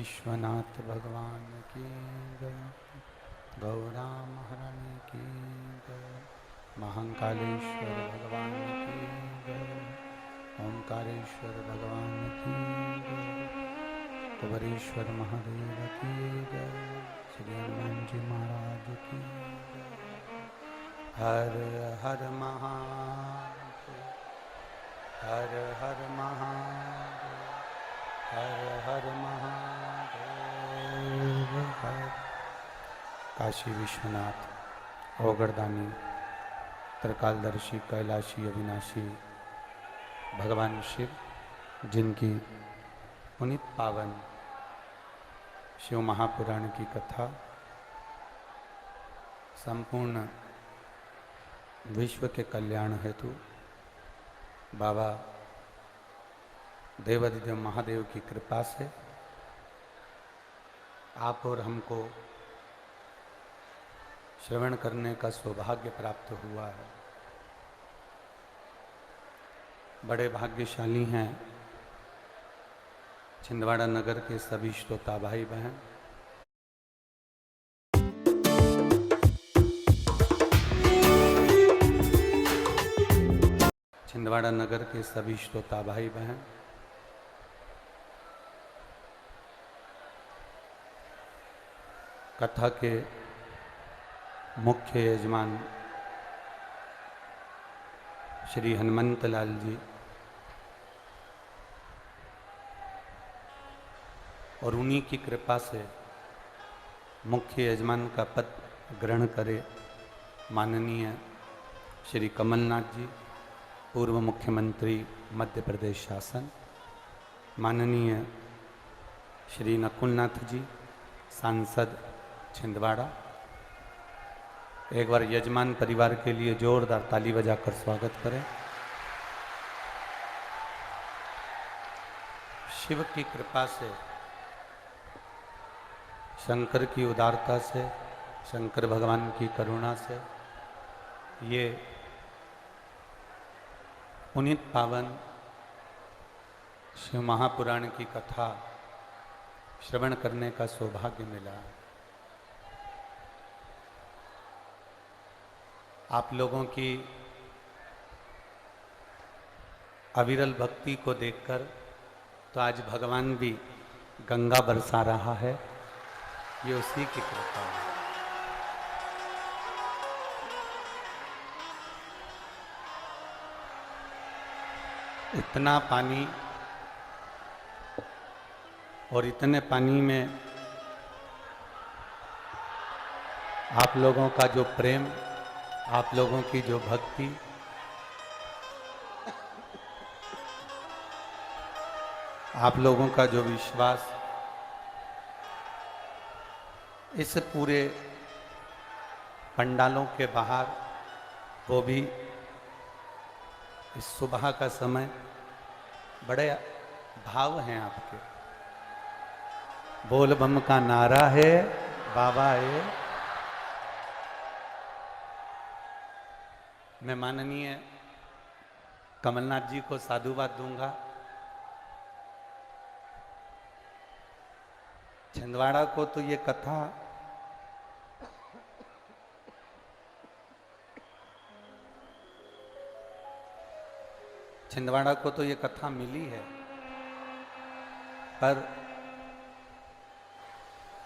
विश्वनाथ भगवान की जय। गौरा महारानी की जय। महाकालेश्वर भगवान की जय। ओंकारेश्वर भगवान की जय। कुबरेश्वर महादेव की जय। श्री हनुमान जी महाराज की जय। हर हर महादेव। हर हर महादेव। हर हर महादेव। हर काशी विश्वनाथ ओगरदानी त्रिकालदर्शी कैलाशी अविनाशी भगवान शिव, जिनकी पुनीत पावन शिव महापुराण की कथा संपूर्ण विश्व के कल्याण हेतु बाबा देवाधिदेव महादेव की कृपा से आप और हमको श्रवण करने का सौभाग्य प्राप्त हुआ है। बड़े भाग्यशाली हैं छिंदवाड़ा नगर के सभी श्रोता भाई बहन। छिंदवाड़ा नगर के सभी श्रोता भाई बहन, कथा के मुख्य यजमान श्री हनुमंत लाल जी और उन्हीं की कृपा से मुख्य यजमान का पद ग्रहण करे माननीय श्री कमलनाथ जी, पूर्व मुख्यमंत्री मध्य प्रदेश शासन, माननीय श्री नकुलनाथ जी, सांसद छिंदवाड़ा। एक बार यजमान परिवार के लिए जोरदार ताली बजाकर स्वागत करें। शिव की कृपा से, शंकर की उदारता से, शंकर भगवान की करुणा से ये पुनीत पावन शिव महापुराण की कथा श्रवण करने का सौभाग्य मिला। आप लोगों की अविरल भक्ति को देखकर तो आज भगवान भी गंगा बरसा रहा है, ये उसी की कृपा है। इतना पानी और इतने पानी में आप लोगों का जो प्रेम, आप लोगों की जो भक्ति, आप लोगों का जो विश्वास, इस पूरे पंडालों के बाहर, वो भी इस सुबह का समय, बड़े भाव हैं आपके। बोल बम का नारा है बाबा है। मैं माननीय कमलनाथ जी को साधुवाद दूंगा। छिंदवाड़ा को तो ये कथा मिली है, पर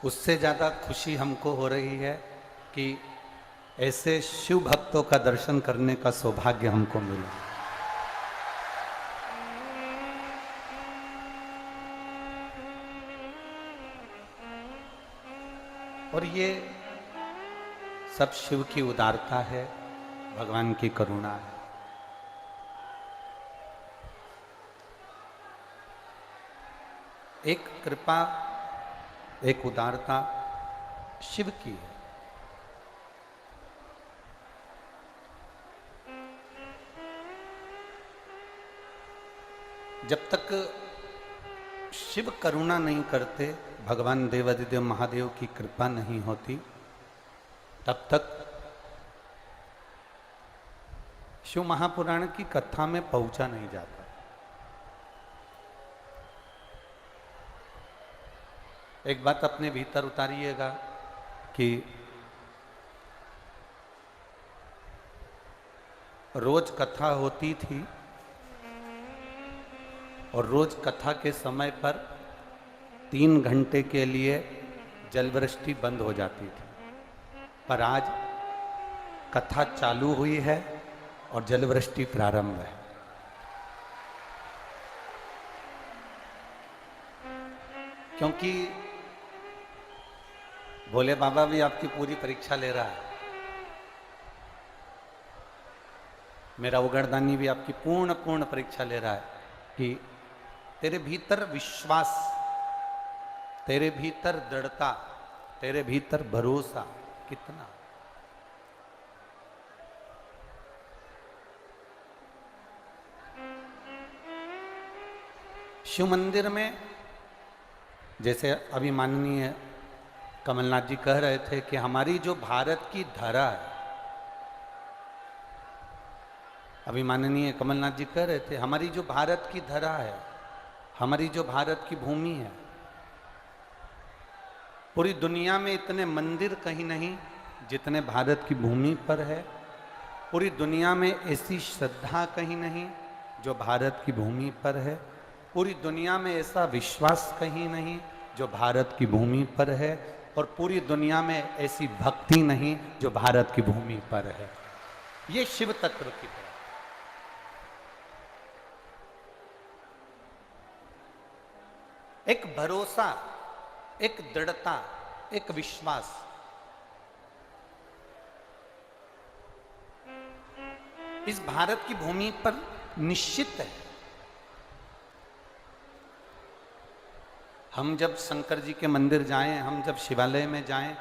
उससे ज़्यादा खुशी हमको हो रही है कि ऐसे शिव भक्तों का दर्शन करने का सौभाग्य हमको मिला। और ये सब शिव की उदारता है, भगवान की करुणा है। एक कृपा, एक उदारता शिव की है। जब तक शिव करुणा नहीं करते, भगवान देवाधिदेव महादेव की कृपा नहीं होती, तब तक शिव महापुराण की कथा में पहुंचा नहीं जाता। एक बात अपने भीतर उतारिएगा कि रोज कथा होती थी और रोज कथा के समय पर 3 घंटे के लिए जलवृष्टि बंद हो जाती थी, पर आज कथा चालू हुई है और जलवृष्टि प्रारंभ है। क्योंकि भोले बाबा भी आपकी पूरी परीक्षा ले रहा है, मेरा उगड़दानी भी आपकी पूर्ण परीक्षा ले रहा है कि तेरे भीतर विश्वास, तेरे भीतर दृढ़ता, तेरे भीतर भरोसा कितना। शिव मंदिर में जैसे अभी माननीय कमलनाथ जी कह रहे थे कि हमारी जो भारत की धरा है, अभी माननीय कमलनाथ जी कह रहे थे हमारी जो भारत की धरा है, हमारी जो भारत की भूमि है, पूरी दुनिया में इतने मंदिर कहीं नहीं जितने भारत की भूमि पर है। पूरी दुनिया में ऐसी श्रद्धा कहीं नहीं जो भारत की भूमि पर है। पूरी दुनिया में ऐसा विश्वास कहीं नहीं जो भारत की भूमि पर है। और पूरी दुनिया में ऐसी भक्ति नहीं जो भारत की भूमि पर है। ये शिव तत्व की तरह एक भरोसा, एक दृढ़ता, एक विश्वास। इस भारत की भूमि पर निश्चित है। हम जब शंकर जी के मंदिर जाएं, हम जब शिवालय में जाएं,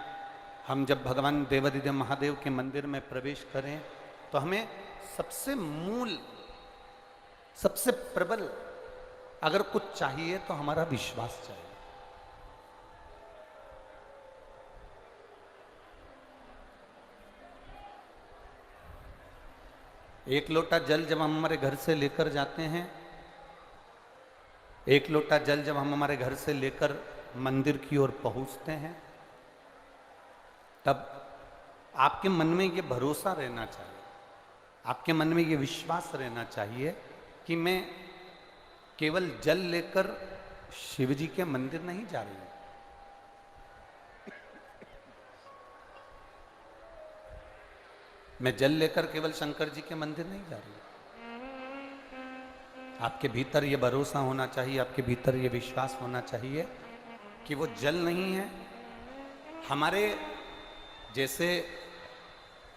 हम जब भगवान देवादिदेव महादेव के मंदिर में प्रवेश करें, तो हमें सबसे मूल, सबसे प्रबल अगर कुछ चाहिए तो हमारा विश्वास चाहिए। एक लोटा जल जब हम हमारे घर से लेकर जाते हैं, एक लोटा जल जब हम हमारे घर से लेकर मंदिर की ओर पहुंचते हैं, तब आपके मन में ये भरोसा रहना चाहिए, आपके मन में ये विश्वास रहना चाहिए कि मैं केवल जल लेकर शिव जी के मंदिर नहीं जा रही हूं, मैं जल लेकर केवल शंकर जी के मंदिर नहीं जा रही हूं। आपके भीतर ये भरोसा होना चाहिए, आपके भीतर ये विश्वास होना चाहिए कि वो जल नहीं है। हमारे जैसे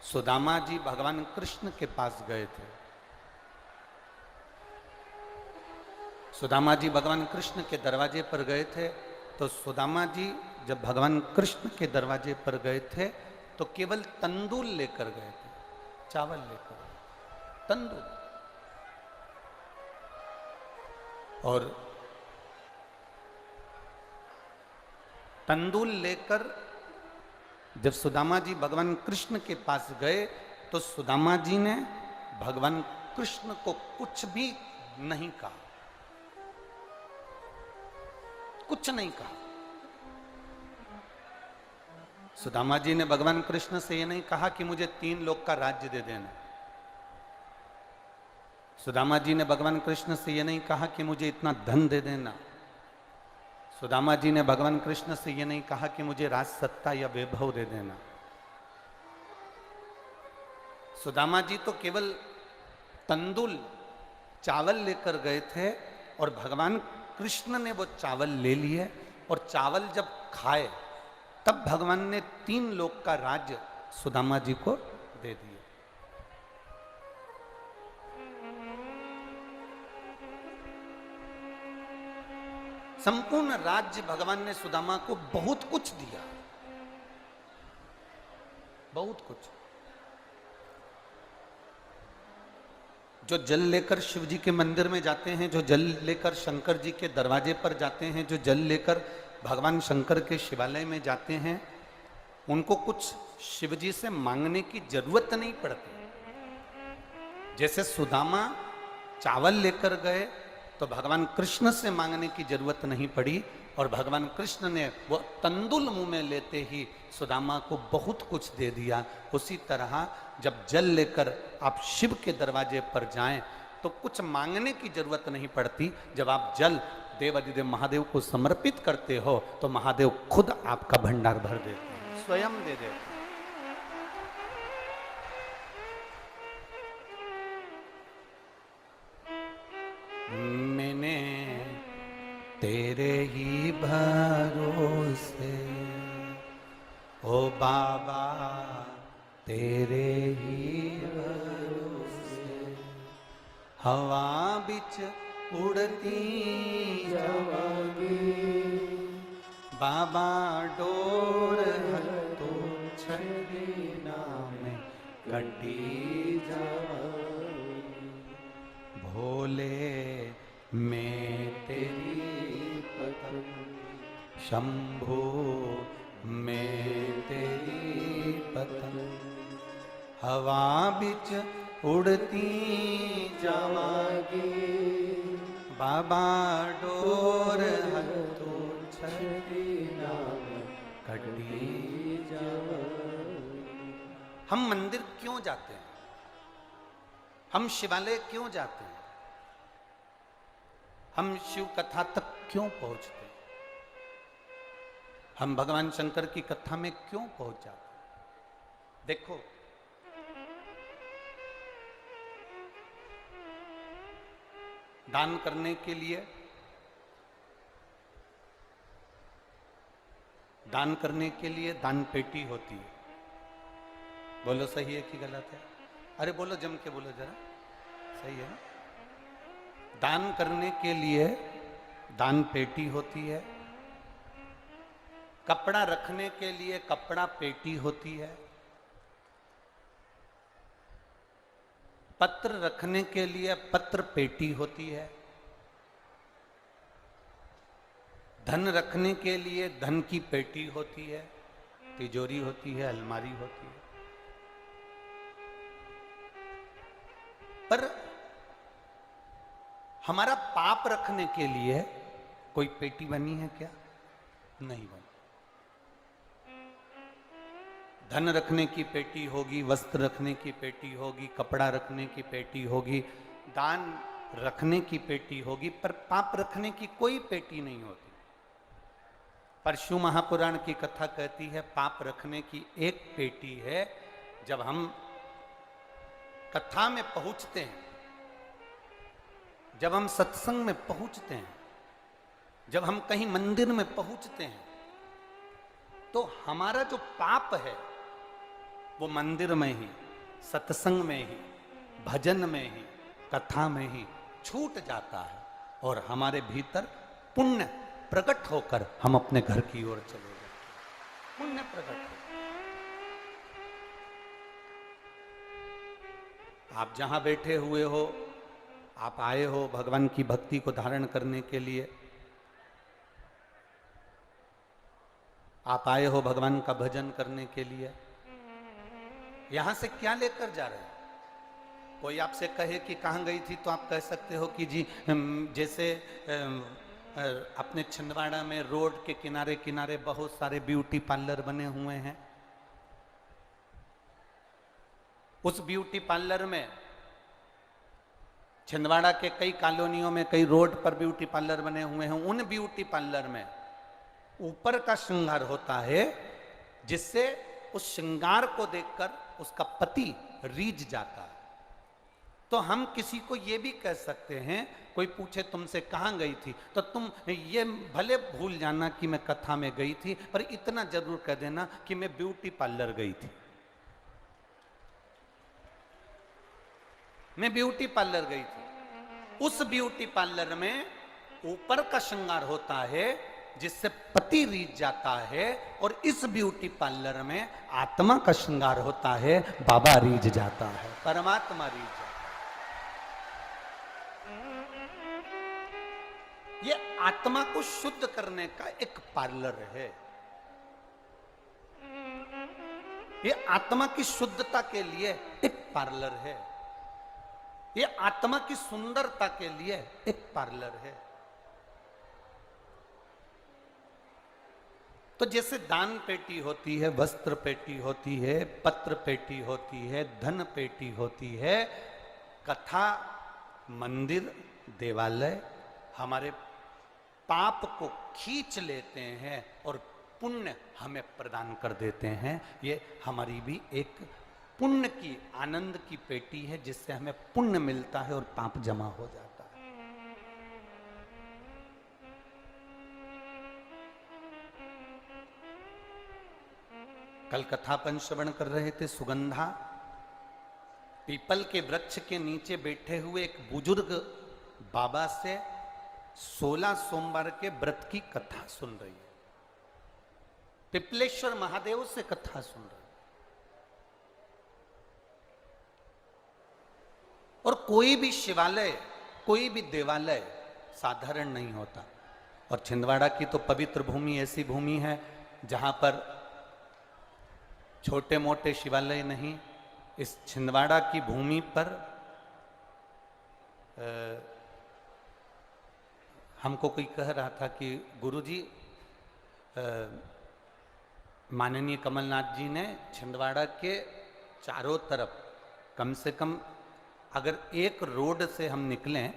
सुदामा जी भगवान कृष्ण के पास गए थे, सुदामा जी भगवान कृष्ण के दरवाजे पर गए थे, तो सुदामा जी जब भगवान कृष्ण के दरवाजे पर गए थे तो केवल तंदूल लेकर गए थे, चावल लेकर, तंदूल। और तंदूल लेकर जब सुदामा जी भगवान कृष्ण के पास गए तो सुदामा जी ने भगवान कृष्ण को कुछ भी नहीं कहा, कुछ नहीं कहा। सुदामा जी ने भगवान कृष्ण से यह नहीं कहा कि मुझे 3 लोक का राज्य दे देना। सुदामा जी ने भगवान कृष्ण से यह नहीं कहा कि मुझे इतना धन दे देना। सुदामा जी ने भगवान कृष्ण से यह नहीं कहा कि मुझे राज सत्ता या वैभव दे देना। सुदामा जी तो केवल तंदूल, चावल लेकर गए थे और भगवान कृष्ण ने वो चावल ले लिए और चावल जब खाए तब भगवान ने 3 लोक का राज्य सुदामा जी को दे दिया। संपूर्ण राज्य भगवान ने सुदामा को बहुत कुछ दिया, बहुत कुछ। जो जल लेकर शिव जी के मंदिर में जाते हैं, जो जल लेकर शंकर जी के दरवाजे पर जाते हैं, जो जल लेकर भगवान शंकर के शिवालय में जाते हैं, उनको कुछ शिव जी से मांगने की जरूरत नहीं पड़ती। जैसे सुदामा चावल लेकर गए तो भगवान कृष्ण से मांगने की जरूरत नहीं पड़ी और भगवान कृष्ण ने वो तंदुल मुंह में लेते ही सुदामा को बहुत कुछ दे दिया। उसी तरह जब जल लेकर आप शिव के दरवाजे पर जाएं तो कुछ मांगने की जरूरत नहीं पड़ती। जब आप जल देवाधिदेव महादेव को समर्पित करते हो तो महादेव खुद आपका भंडार भर देते हैं, स्वयं दे देते हैं। मैंने तेरे ही भरोसे ओ बाबा तेरे ही भरोसे हवा बिच उड़ती जावांगी बाबा डोर तो छड़ी नाम कटी जावांगी भोले मैं तेरी पतंग शंभो मैं तेरी पतंग हवा बिच उड़ती जावांगी बाबा डोर हथो छड़ी नाम कटी जावांगी। हम मंदिर क्यों जाते हैं? हम शिवालय क्यों जाते हैं? हम शिव कथा तक क्यों पहुंचते हैं? हम भगवान शंकर की कथा में क्यों पहुंच जाते हैं? देखो, दान करने के लिए दान पेटी होती है। बोलो सही है कि गलत है? अरे बोलो, जम के बोलो जरा, सही है ना? दान करने के लिए दान पेटी होती है, कपड़ा रखने के लिए कपड़ा पेटी होती है, पत्र रखने के लिए पत्र पेटी होती है, धन रखने के लिए धन की पेटी होती है, तिजोरी होती है, अलमारी होती है। पर हमारा पाप रखने के लिए कोई पेटी बनी है क्या? नहीं बनी। धन रखने की पेटी होगी, वस्त्र रखने की पेटी होगी, कपड़ा रखने की पेटी होगी, दान रखने की पेटी होगी, पर पाप रखने की कोई पेटी नहीं होती। परशु महापुराण की कथा कहती है पाप रखने की एक पेटी है। जब हम कथा में पहुंचते हैं, जब हम सत्संग में पहुंचते हैं, जब हम कहीं मंदिर में पहुंचते हैं, तो हमारा जो पाप है वो मंदिर में ही, सत्संग में ही, भजन में ही, कथा में ही छूट जाता है और हमारे भीतर पुण्य प्रकट होकर हम अपने घर की ओर चले जाते हैं। पुण्य प्रकट हो। आप जहां बैठे हुए हो, आप आए हो भगवान की भक्ति को धारण करने के लिए, आप आए हो भगवान का भजन करने के लिए, यहां से क्या लेकर जा रहे हैं? कोई आपसे कहे कि कहां गई थी तो आप कह सकते हो कि जी जैसे अपने छिंदवाड़ा में रोड के किनारे किनारे बहुत सारे ब्यूटी पार्लर बने हुए हैं। उस ब्यूटी पार्लर में, छिंदवाड़ा के कई कॉलोनियों में, कई रोड पर ब्यूटी पार्लर बने हुए हैं। उन ब्यूटी पार्लर में ऊपर का श्रृंगार होता है जिससे उस श्रृंगार को देखकर उसका पति रीझ जाता है। तो हम किसी को ये भी कह सकते हैं, कोई पूछे तुमसे कहां गई थी, तो तुम ये भले भूल जाना कि मैं कथा में गई थी, पर इतना जरूर कह देना कि मैं ब्यूटी पार्लर गई थी। मैं ब्यूटी पार्लर गई थी। उस ब्यूटी पार्लर में ऊपर का श्रृंगार होता है जिससे पति रीझ जाता है, और इस ब्यूटी पार्लर में आत्मा का श्रृंगार होता है, बाबा रीझ जाता है, परमात्मा रीझ जाता है। ये आत्मा को शुद्ध करने का एक पार्लर है। ये आत्मा की शुद्धता के लिए एक पार्लर है। ये आत्मा की सुंदरता के लिए एक पार्लर है। तो जैसे दान पेटी होती है, वस्त्र पेटी होती है, पत्र पेटी होती है, धन पेटी होती है, कथा, मंदिर, देवालय हमारे पाप को खींच लेते हैं और पुण्य हमें प्रदान कर देते हैं। ये हमारी भी एक पुण्य की, आनंद की पेटी है, जिससे हमें पुण्य मिलता है और पाप जमा हो जाता है। कल कथापन श्रवण कर रहे थे, सुगंधा पीपल के वृक्ष के नीचे बैठे हुए एक बुजुर्ग बाबा से 16 सोमवार के व्रत की कथा सुन रही है। पिपलेश्वर महादेव से कथा सुन रही है। और कोई भी शिवालय, कोई भी देवालय साधारण नहीं होता। और छिंदवाड़ा की तो पवित्र भूमि ऐसी भूमि है जहां पर छोटे मोटे शिवालय नहीं, इस छिंदवाड़ा की भूमि पर हमको कोई कह रहा था कि गुरुजी, माननीय कमलनाथ जी ने छिंदवाड़ा के चारों तरफ कम से कम अगर एक रोड से हम निकलें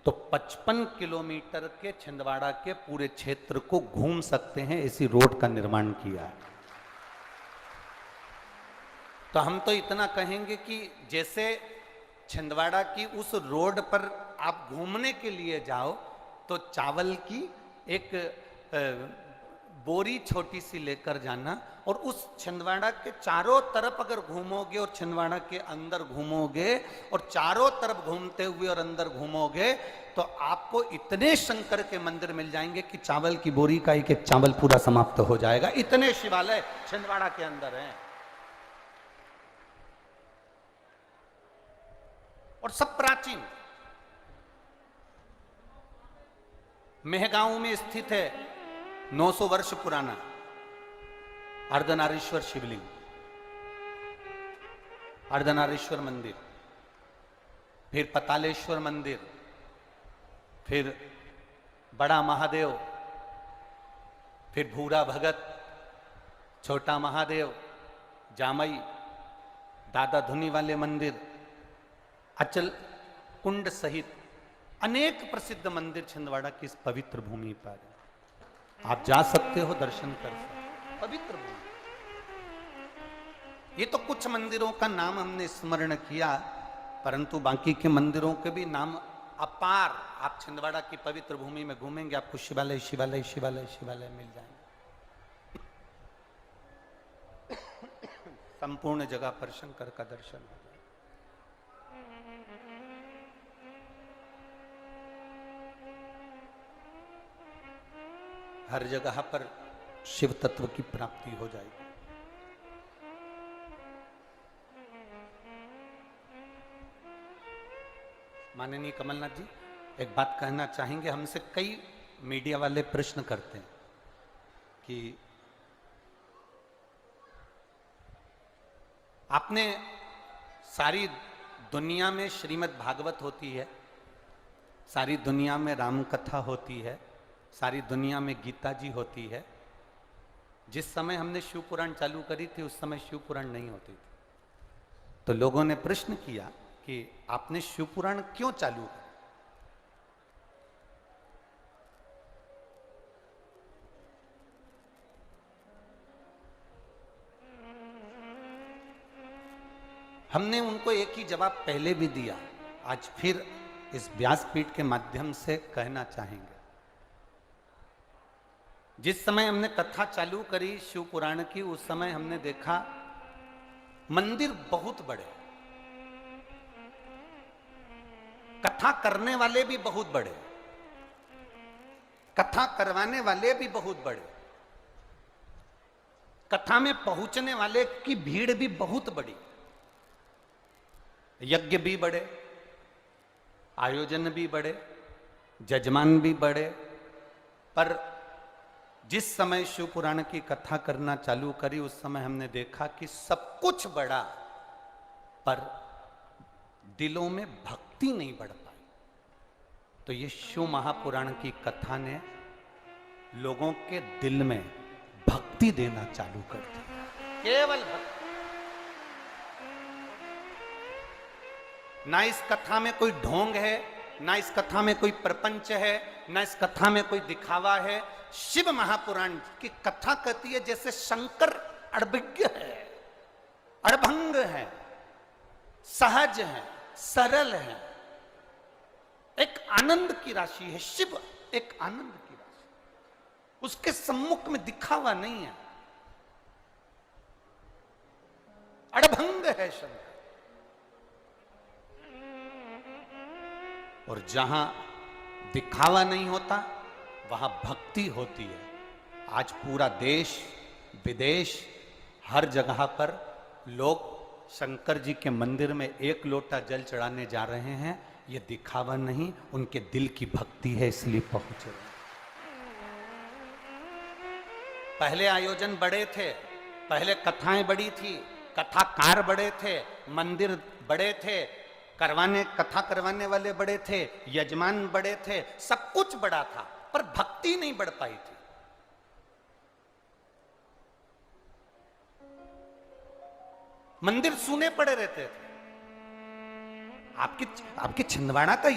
तो 55 किलोमीटर के छिंदवाड़ा के पूरे क्षेत्र को घूम सकते हैं, ऐसी रोड का निर्माण किया है। तो हम तो इतना कहेंगे कि जैसे छिंदवाड़ा की उस रोड पर आप घूमने के लिए जाओ तो चावल की एक बोरी छोटी सी लेकर जाना, और उस छिंदवाड़ा के चारों तरफ अगर घूमोगे और छिंदवाड़ा के अंदर घूमोगे और चारों तरफ घूमते हुए और अंदर घूमोगे तो आपको इतने शंकर के मंदिर मिल जाएंगे कि चावल की बोरी का एक एक चावल पूरा समाप्त हो जाएगा। इतने शिवालय छिंदवाड़ा के अंदर हैं और सब प्राचीन। मेहगांव में स्थित है 900 वर्ष पुराना अर्धनारीश्वर शिवलिंग, अर्धनारीश्वर मंदिर, फिर पतालेश्वर मंदिर, फिर बड़ा महादेव, फिर भूरा भगत, छोटा महादेव, जामई, दादा धुनी वाले मंदिर, अचल कुंड सहित अनेक प्रसिद्ध मंदिर छिंदवाड़ा की इस पवित्र भूमि पर आप जा सकते हो, दर्शन कर सकते हो। पवित्र भूमि। ये तो कुछ मंदिरों का नाम हमने स्मरण किया, परंतु बाकी के मंदिरों के भी नाम अपार। आप छिंदवाड़ा की पवित्र भूमि में घूमेंगे, आपको शिवालय शिवालय शिवालय शिवालय मिल जाएंगे। संपूर्ण जगह पर शंकर का दर्शन हो जाए। हर जगह पर शिव तत्व की प्राप्ति हो जाएगी। माननीय कमलनाथ जी, एक बात कहना चाहेंगे। हमसे कई मीडिया वाले प्रश्न करते हैं कि आपने सारी दुनिया में श्रीमद् भागवत होती है, सारी दुनिया में राम कथा होती है, सारी दुनिया में गीता जी होती है। जिस समय हमने शिव पुराण चालू करी थी उस समय शिव पुराण नहीं होती थी। तो लोगों ने प्रश्न किया कि आपने शिव पुराण क्यों चालू करा? हमने उनको एक ही जवाब पहले भी दिया, आज फिर इस व्यासपीठ के माध्यम से कहना चाहेंगे। जिस समय हमने कथा चालू करी शिव पुराण की, उस समय हमने देखा मंदिर बहुत बड़े, कथा करने वाले भी बहुत बड़े, कथा करवाने वाले भी बहुत बड़े, कथा में पहुंचने वाले की भीड़ भी बहुत बड़ी, यज्ञ भी बड़े, आयोजन भी बड़े, जजमान भी बड़े। पर जिस समय शिव पुराण की कथा करना चालू करी उस समय हमने देखा कि सब कुछ बड़ा, पर दिलों में भक्ति भक्ति नहीं बढ़ पाई। तो ये शिव महापुराण की कथा ने लोगों के दिल में भक्ति देना चालू कर दिया, केवल भक्ति। ना इस कथा में कोई ढोंग है, ना इस कथा में कोई प्रपंच है, ना इस कथा में कोई दिखावा है। शिव महापुराण की कथा कहती है जैसे शंकर अड़भिज्ञ है, अड़भंग है, सहज है, सरल है, एक आनंद की राशि है। शिव एक आनंद की राशि, उसके सम्मुख में दिखावा नहीं है, अड़भंग है शंकर। और जहां दिखावा नहीं होता वहां भक्ति होती है। आज पूरा देश विदेश हर जगह पर लोग शंकर जी के मंदिर में एक लोटा जल चढ़ाने जा रहे हैं। ये दिखावा नहीं, उनके दिल की भक्ति है, इसलिए पहुंच रहे हैं। पहले आयोजन बड़े थे, पहले कथाएं बड़ी थी, कथाकार बड़े थे, मंदिर बड़े थे, कथा करवाने वाले बड़े थे, यजमान बड़े थे, सब कुछ बड़ा था, पर भक्ति नहीं बढ़ पाई थी। मंदिर सूने पड़े रहते थे। आपके छिंदवाड़ा का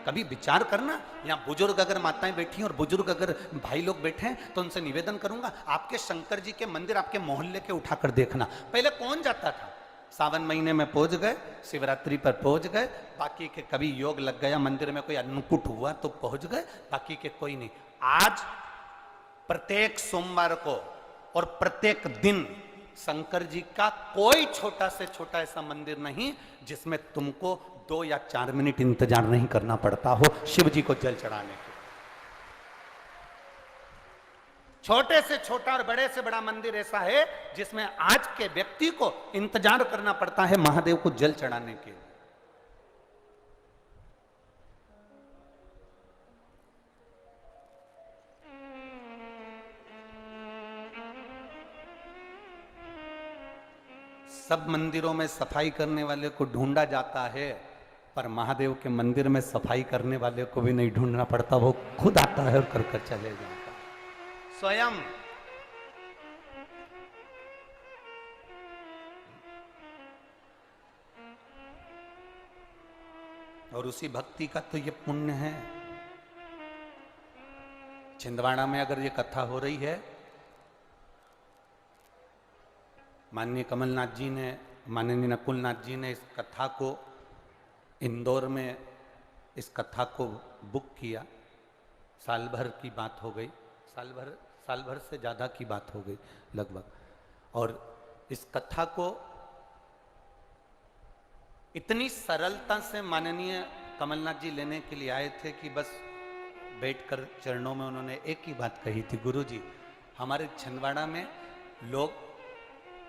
कभी विचार करना। यहाँ बुजुर्ग अगर माताएं बैठी हैं और बुजुर्ग अगर भाई लोग बैठे हैं तो उनसे निवेदन करूंगा, आपके शंकर जी के मंदिर आपके मोहल्ले के उठाकर देखना। पहले कौन जाता था? सावन महीने में पहुंच गए, शिवरात्रि पर पहुंच गए, बाकी के कभी योग लग गया, मंदिर में कोई अन्नकूट हुआ तो पहुंच गए, बाकी के कोई नहीं। आज प्रत्येक सोमवार को और प्रत्येक दिन शंकर जी का कोई छोटा से छोटा ऐसा मंदिर नहीं जिसमें तुमको 2 या 4 मिनट इंतजार नहीं करना पड़ता हो शिव जी को जल चढ़ाने के। छोटे से छोटा और बड़े से बड़ा मंदिर ऐसा है जिसमें आज के व्यक्ति को इंतजार करना पड़ता है महादेव को जल चढ़ाने के लिए। सब मंदिरों में सफाई करने वाले को ढूंढा जाता है, पर महादेव के मंदिर में सफाई करने वाले को भी नहीं ढूंढना पड़ता, वो खुद आता है और कर कर चले जाता है स्वयं। और उसी भक्ति का तो ये पुण्य है। छिंदवाड़ा में अगर ये कथा हो रही है, माननीय कमलनाथ जी ने, माननीय नकुलनाथ जी ने इस कथा को इंदौर में इस कथा को बुक किया। साल भर की बात हो गई, साल भर से ज़्यादा की बात हो गई लगभग। और इस कथा को इतनी सरलता से माननीय कमलनाथ जी लेने के लिए आए थे कि बस बैठकर चरणों में उन्होंने एक ही बात कही थी, गुरुजी हमारे छिंदवाड़ा में लोग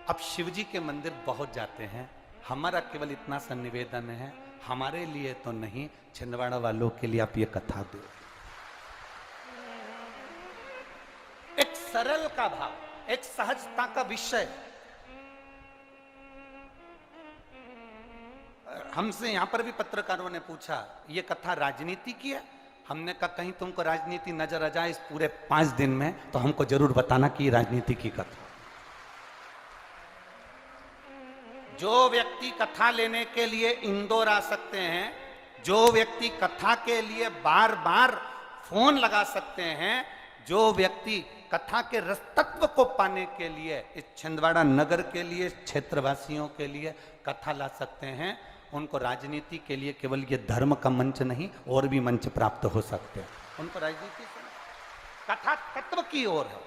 अब शिव जी के मंदिर बहुत जाते हैं, हमारा केवल इतना सा निवेदन है, हमारे लिए तो नहीं, छिंदवाड़ा वालों के लिए आप ये कथा दो। एक सरल का भाव, एक सहजता का विषय। हमसे यहां पर भी पत्रकारों ने पूछा ये कथा राजनीति की है? हमने कहा कहीं तुमको राजनीति नजर आ जाए इस पूरे 5 दिन में तो हमको जरूर बताना कि राजनीति की कथा। जो व्यक्ति कथा लेने के लिए इंदौर आ सकते हैं, जो व्यक्ति कथा के लिए बार बार फोन लगा सकते हैं, जो व्यक्ति कथा के रसतत्व को पाने के लिए इस छिंदवाड़ा नगर के लिए, क्षेत्रवासियों के लिए कथा ला सकते हैं, उनको राजनीति के लिए केवल ये धर्म का मंच नहीं और भी मंच प्राप्त हो सकते हैं। उनको राजनीति से कथा तत्व की ओर है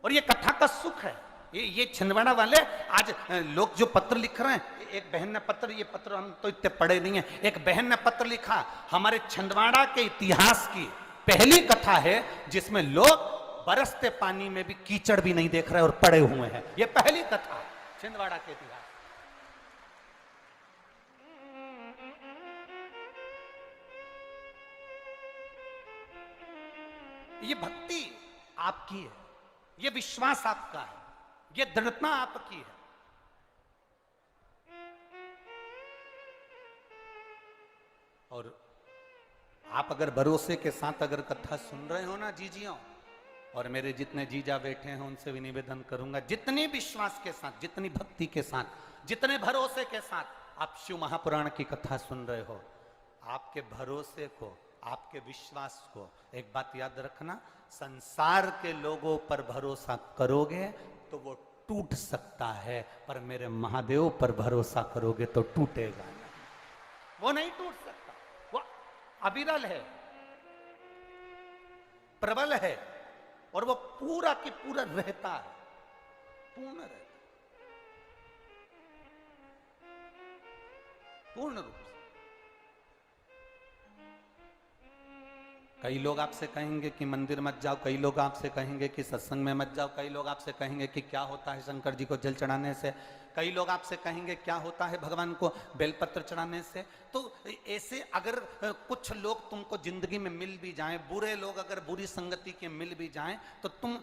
और ये कथा का सुख है। ये छिंदवाड़ा वाले आज लोग जो पत्र लिख रहे हैं, एक बहन ने पत्र, ये पत्र हम तो इतने पढ़े नहीं है, एक बहन ने पत्र लिखा, हमारे छिंदवाड़ा के इतिहास की पहली कथा है जिसमें लोग बरसते पानी में भी कीचड़ भी नहीं देख रहे और पड़े हुए हैं। ये पहली कथा है छिंदवाड़ा के इतिहास। ये भक्ति आपकी है, ये विश्वास आपका है, ये दृढ़ता आपकी है। और आप अगर भरोसे के साथ अगर कथा सुन रहे हो ना जीजियों, और मेरे जितने जीजा बैठे हैं उनसे भी निवेदन करूंगा, जितने विश्वास के साथ, जितनी भक्ति के साथ, जितने भरोसे के साथ आप शिव महापुराण की कथा सुन रहे हो, आपके भरोसे को, आपके विश्वास को एक बात याद रखना, संसार के लोगों पर भरोसा करोगे तो वो टूट सकता है, पर मेरे महादेव पर भरोसा करोगे तो टूटेगा नहीं, वो नहीं टूट सकता, वो अविरल है, प्रबल है, और वो पूरा की पूरा रहता है, पूर्ण रहता है, पूर्ण रूप से। कई लोग आपसे कहेंगे कि मंदिर मत जाओ, कई लोग आपसे कहेंगे कि सत्संग में मत जाओ, कई लोग आपसे कहेंगे कि क्या होता है शंकर जी को जल चढ़ाने से, कई लोग आपसे कहेंगे क्या होता है भगवान को बेलपत्र चढ़ाने से। तो ऐसे अगर कुछ लोग तुमको जिंदगी में मिल भी जाएं, बुरे लोग अगर बुरी संगति के मिल भी जाएं, तो तुम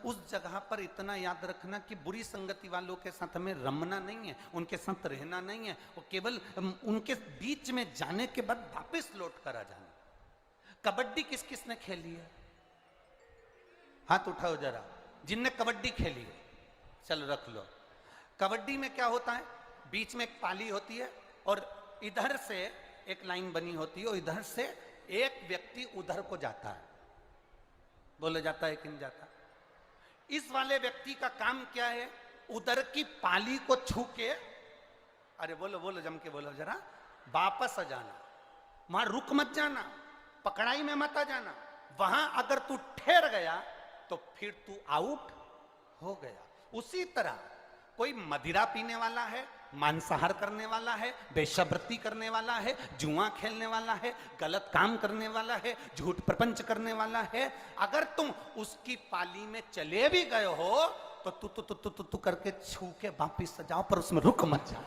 उस जगह पर इतना याद रखना कि बुरी संगति वालों के साथ हमें रमना नहीं है, उनके साथ रहना नहीं है, वो केवल उनके बीच में जाने के बाद वापस लौट कर आ जाना। कबड्डी किस किस ने खेली है? हाथ उठाओ जरा, जिनने कबड्डी खेली है, चलो रख लो। कबड्डी में क्या होता है, बीच में एक पाली होती है और इधर से एक लाइन बनी होती है और इधर से एक व्यक्ति उधर को जाता है, बोला जाता है कि नहीं जाता। इस वाले व्यक्ति का काम क्या है, उधर की पाली को छू के, अरे बोलो बोलो जम के बोलो जरा, वापस आ जाना, वहां रुक मत जाना, पकड़ाई में मत आ जाना, वहां अगर तू ठहर गया तो फिर तू आउट हो गया। उसी तरह कोई मदिरा पीने वाला है, मांसाहार करने वाला है, वेश्यावृत्ति करने वाला है, जुआ खेलने वाला है, गलत काम करने वाला है, झूठ प्रपंच करने वाला है, अगर तुम उसकी पाली में चले भी गए हो तो तू करके छू के वापिस जाओ, पर उसमें रुक मत जाओ।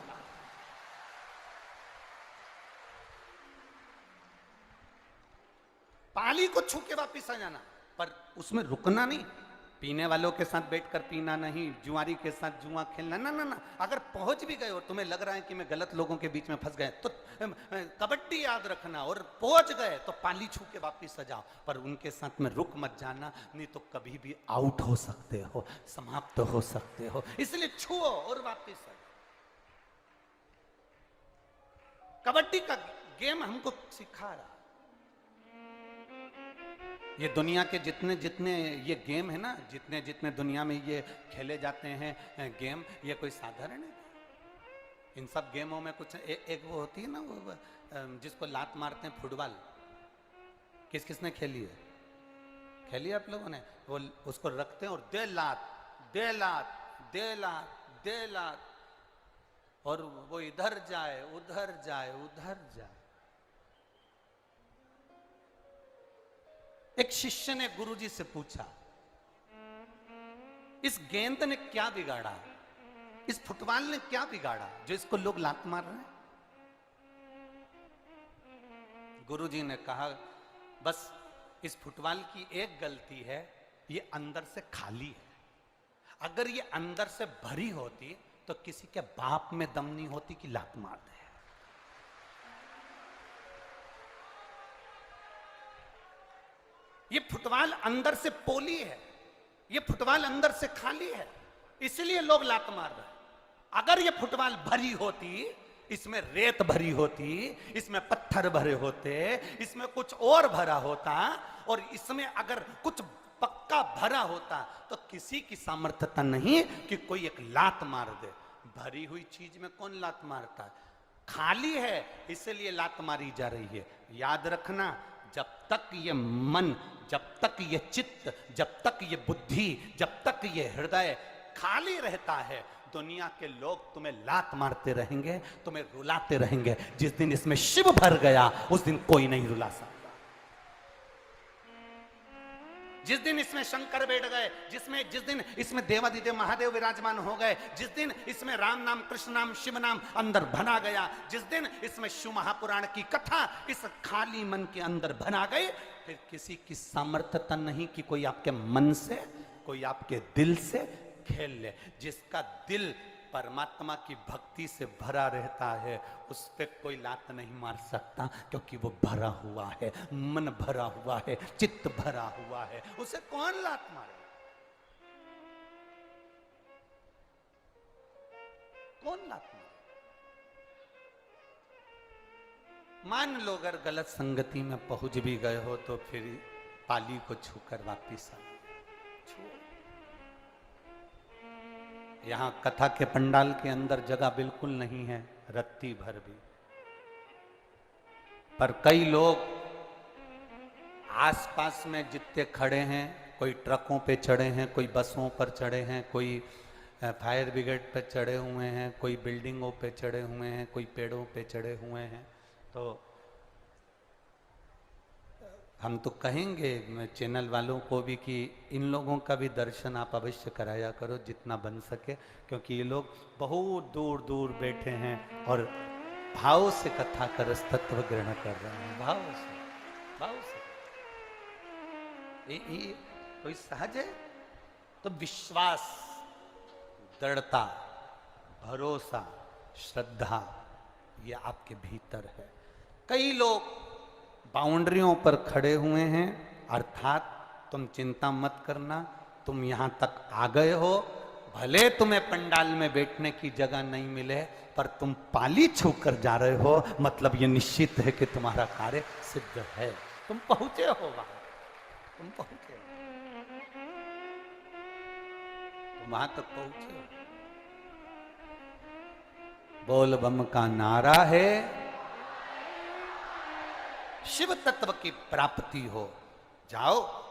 पाली को छू के वापिस आ जाना, पर उसमें रुकना नहीं। पीने वालों के साथ बैठकर पीना नहीं, जुआरी के साथ जुआ खेलना ना ना ना। अगर पहुंच भी गए और तुम्हें लग रहा है कि मैं गलत लोगों के बीच में फंस गए, तो कबड्डी याद रखना, और पहुंच गए तो पाली छू के वापिस आ जाओ, पर उनके साथ में रुक मत जाना, नहीं तो कभी भी आउट हो सकते हो, समाप्त हो सकते हो। इसलिए छुओ और वापिस आ जाओ। कबड्डी का गेम हमको सिखा रहा, ये दुनिया के जितने जितने ये गेम है ना, जितने जितने दुनिया में ये खेले जाते हैं गेम, ये कोई साधारण है। इन सब गेमों में कुछ एक वो होती है ना, वो जिसको लात मारते हैं, फुटबॉल, किस किसने खेली है? खेली आप लोगों ने? वो उसको रखते हैं और दे लात दे लात दे लात दे लात, और वो इधर जाए उधर जाए उधर जाए। एक शिष्य ने गुरुजी से पूछा, इस गेंद ने क्या बिगाड़ा, इस फुटबॉल ने क्या बिगाड़ा जो इसको लोग लात मार रहे हैं? गुरुजी ने कहा, बस इस फुटबॉल की एक गलती है, ये अंदर से खाली है। अगर ये अंदर से भरी होती तो किसी के बाप में दम नहीं होती कि लात मार दे। ये फुटबॉल अंदर से पोली है, ये फुटबॉल अंदर से खाली है, इसलिए लोग लात मार रहे हैं। अगर ये फुटबॉल भरी होती, इसमें रेत भरी होती, इसमें पत्थर भरे होते, इसमें कुछ और भरा होता, और इसमें अगर कुछ पक्का भरा होता, तो किसी की सामर्थ्यता नहीं कि कोई एक लात मार दे। भरी हुई चीज में कौन लात मारता है? खाली है, इसलिए लात मारी जा रही है। याद रखना, जब तक ये मन, जब तक ये चित्त, जब तक ये बुद्धि, जब तक ये हृदय खाली रहता है, दुनिया के लोग तुम्हें लात मारते रहेंगे, तुम्हें रुलाते रहेंगे। जिस दिन इसमें शिव भर गया, उस दिन कोई नहीं रुला सकता। जिस दिन इसमें शंकर बैठ गए, जिस दिन इसमें देवाधिदेव महादेव विराजमान हो गए, जिस दिन इसमें राम नाम, कृष्ण नाम, शिव नाम अंदर भरा गया, जिस दिन इसमें शिव महापुराण की कथा इस खाली मन के अंदर भरा गई, फिर किसी की सामर्थ्यता नहीं कि कोई आपके मन से, कोई आपके दिल से खेल ले। जिसका दिल परमात्मा की भक्ति से भरा रहता है, उस पे कोई लात नहीं मार सकता, क्योंकि वो भरा हुआ है, मन भरा हुआ है, चित्त भरा हुआ है, उसे कौन लात मारे? कौन लात मारे? मान लो अगर गलत संगति में पहुंच भी गए हो तो फिर पाली को छूकर वापिस आ छू। यहां कथा के पंडाल के अंदर जगह बिल्कुल नहीं है, रत्ती भर भी, पर कई लोग आसपास में जितने खड़े हैं, कोई ट्रकों पे चढ़े हैं, कोई बसों पर चढ़े हैं, कोई फायर ब्रिगेड पर चढ़े हुए हैं, कोई बिल्डिंगों पे चढ़े हुए हैं, कोई पेड़ों पे चढ़े हुए हैं। तो हम तो कहेंगे चैनल वालों को भी कि इन लोगों का भी दर्शन आप अवश्य कराया करो जितना बन सके, क्योंकि ये लोग बहुत दूर दूर बैठे हैं और भाव से कथा का रस तत्व ग्रहण कर रहे हैं, भाव से। ये कोई सहज है? तो विश्वास, दृढ़ता, भरोसा, श्रद्धा, ये आपके भीतर है। कई लोग बाउंड्रियों पर खड़े हुए हैं, अर्थात तुम चिंता मत करना, तुम यहां तक आ गए हो, भले तुम्हें पंडाल में बैठने की जगह नहीं मिले, पर तुम पाली छूकर जा रहे हो, मतलब ये निश्चित है कि तुम्हारा कार्य सिद्ध है, तुम पहुंचे हो वहां, तुम पहुंचे हो, तुम वहां तक पहुंचे हो। बोल बम का नारा है, शिव तत्व की प्राप्ति हो, जाओ।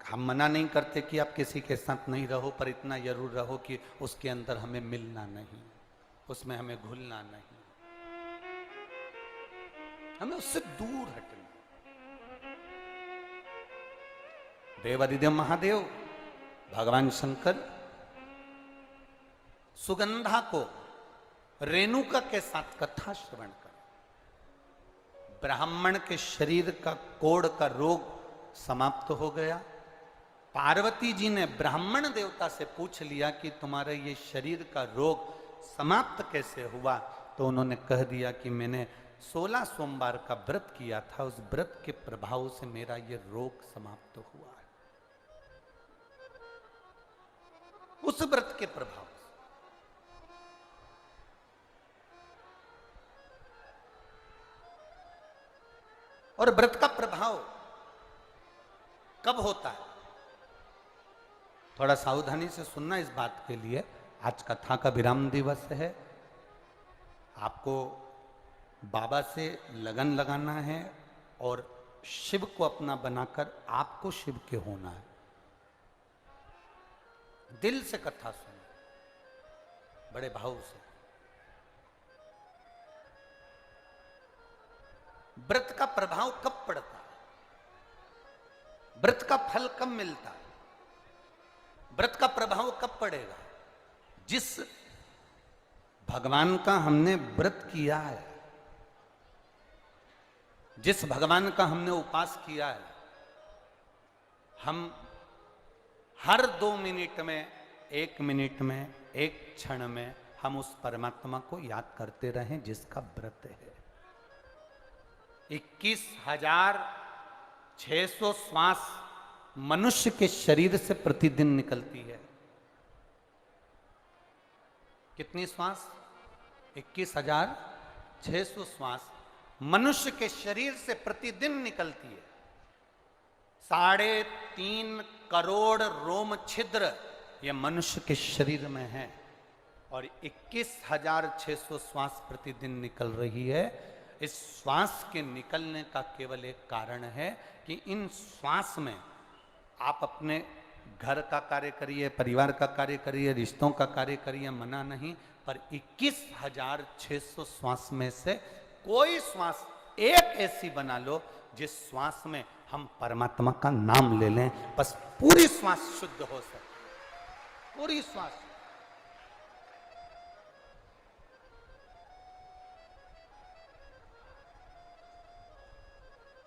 हम मना नहीं करते कि आप किसी के साथ नहीं रहो, पर इतना जरूर रहो कि उसके अंदर हमें मिलना नहीं, उसमें हमें घुलना नहीं, हमें उससे दूर हटना। देवादिदेव महादेव भगवान शंकर सुगंधा को रेणुका के साथ कथा श्रवण कर, ब्राह्मण के शरीर का कोढ़ का रोग समाप्त हो गया। पार्वती जी ने ब्राह्मण देवता से पूछ लिया कि तुम्हारे ये शरीर का रोग समाप्त कैसे हुआ, तो उन्होंने कह दिया कि मैंने 16 सोमवार का व्रत किया था, उस व्रत के प्रभाव से मेरा ये रोग समाप्त हुआ है, उस व्रत के प्रभाव। और व्रत का प्रभाव कब होता है? थोड़ा सावधानी से सुनना इस बात के लिए, आज कथा का विराम दिवस है, आपको बाबा से लगन लगाना है और शिव को अपना बनाकर आपको शिव के होना है। दिल से कथा सुनो, बड़े भाव से। व्रत का प्रभाव कब पड़ता है? व्रत का फल कब मिलता है? व्रत का प्रभाव कब पड़ेगा? जिस भगवान का हमने व्रत किया है, जिस भगवान का हमने उपास किया है, हम हर 2 मिनट में, 1 मिनट में, 1 क्षण में हम उस परमात्मा को याद करते रहें जिसका व्रत है। 21,600 श्वास मनुष्य के शरीर से प्रतिदिन निकलती है। कितनी श्वास? 21,600 श्वास मनुष्य के शरीर से प्रतिदिन निकलती है। 3.5 करोड़ रोम छिद्र ये मनुष्य के शरीर में है और 21,600 श्वास प्रतिदिन निकल रही है। इस श्वास के निकलने का केवल एक कारण है कि इन श्वास में आप अपने घर का कार्य करिए, परिवार का कार्य करिए, रिश्तों का कार्य करिए, मना नहीं, पर 21,600 श्वास में से कोई श्वास एक ऐसी बना लो जिस श्वास में हम परमात्मा का नाम ले लें, बस पूरी श्वास शुद्ध हो सके, पूरी श्वास।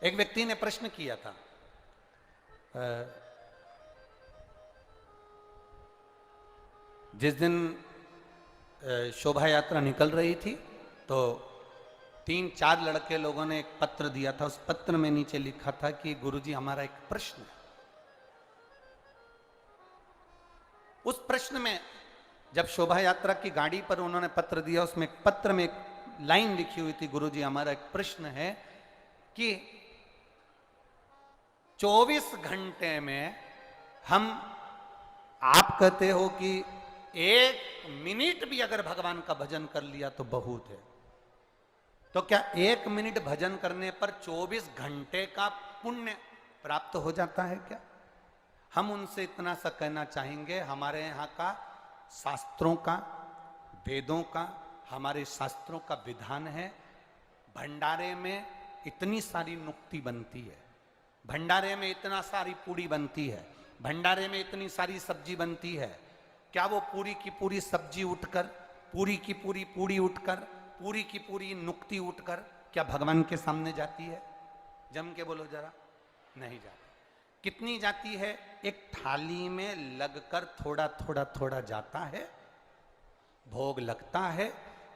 एक व्यक्ति ने प्रश्न किया था, जिस दिन शोभा यात्रा निकल रही थी तो 3-4 लड़के लोगों ने एक पत्र दिया था। उस पत्र में नीचे लिखा था कि गुरुजी हमारा एक प्रश्न है। उस प्रश्न में जब शोभा यात्रा की गाड़ी पर उन्होंने पत्र दिया, उसमें एक पत्र में एक लाइन लिखी हुई थी, गुरुजी हमारा एक प्रश्न है कि 24 घंटे में हम, आप कहते हो कि 1 मिनट भी अगर भगवान का भजन कर लिया तो बहुत है, तो क्या 1 मिनट भजन करने पर 24 घंटे का पुण्य प्राप्त हो जाता है क्या? हम उनसे इतना सा कहना चाहेंगे, हमारे यहाँ का शास्त्रों का, वेदों का, हमारे शास्त्रों का विधान है, भंडारे में इतनी सारी नुक्ति बनती है, भंडारे में इतना सारी पूड़ी बनती है, भंडारे में इतनी सारी सब्जी बनती है, क्या वो पूरी की पूरी सब्जी उठकर, पूरी की पूरी पूड़ी उठकर, पूरी की पूरी नुक्ति उठकर क्या भगवान के सामने जाती है? जम के बोलो जरा। नहीं जाती। कितनी जाती है? एक थाली में लगकर थोड़ा थोड़ा थोड़ा जाता है, भोग लगता है,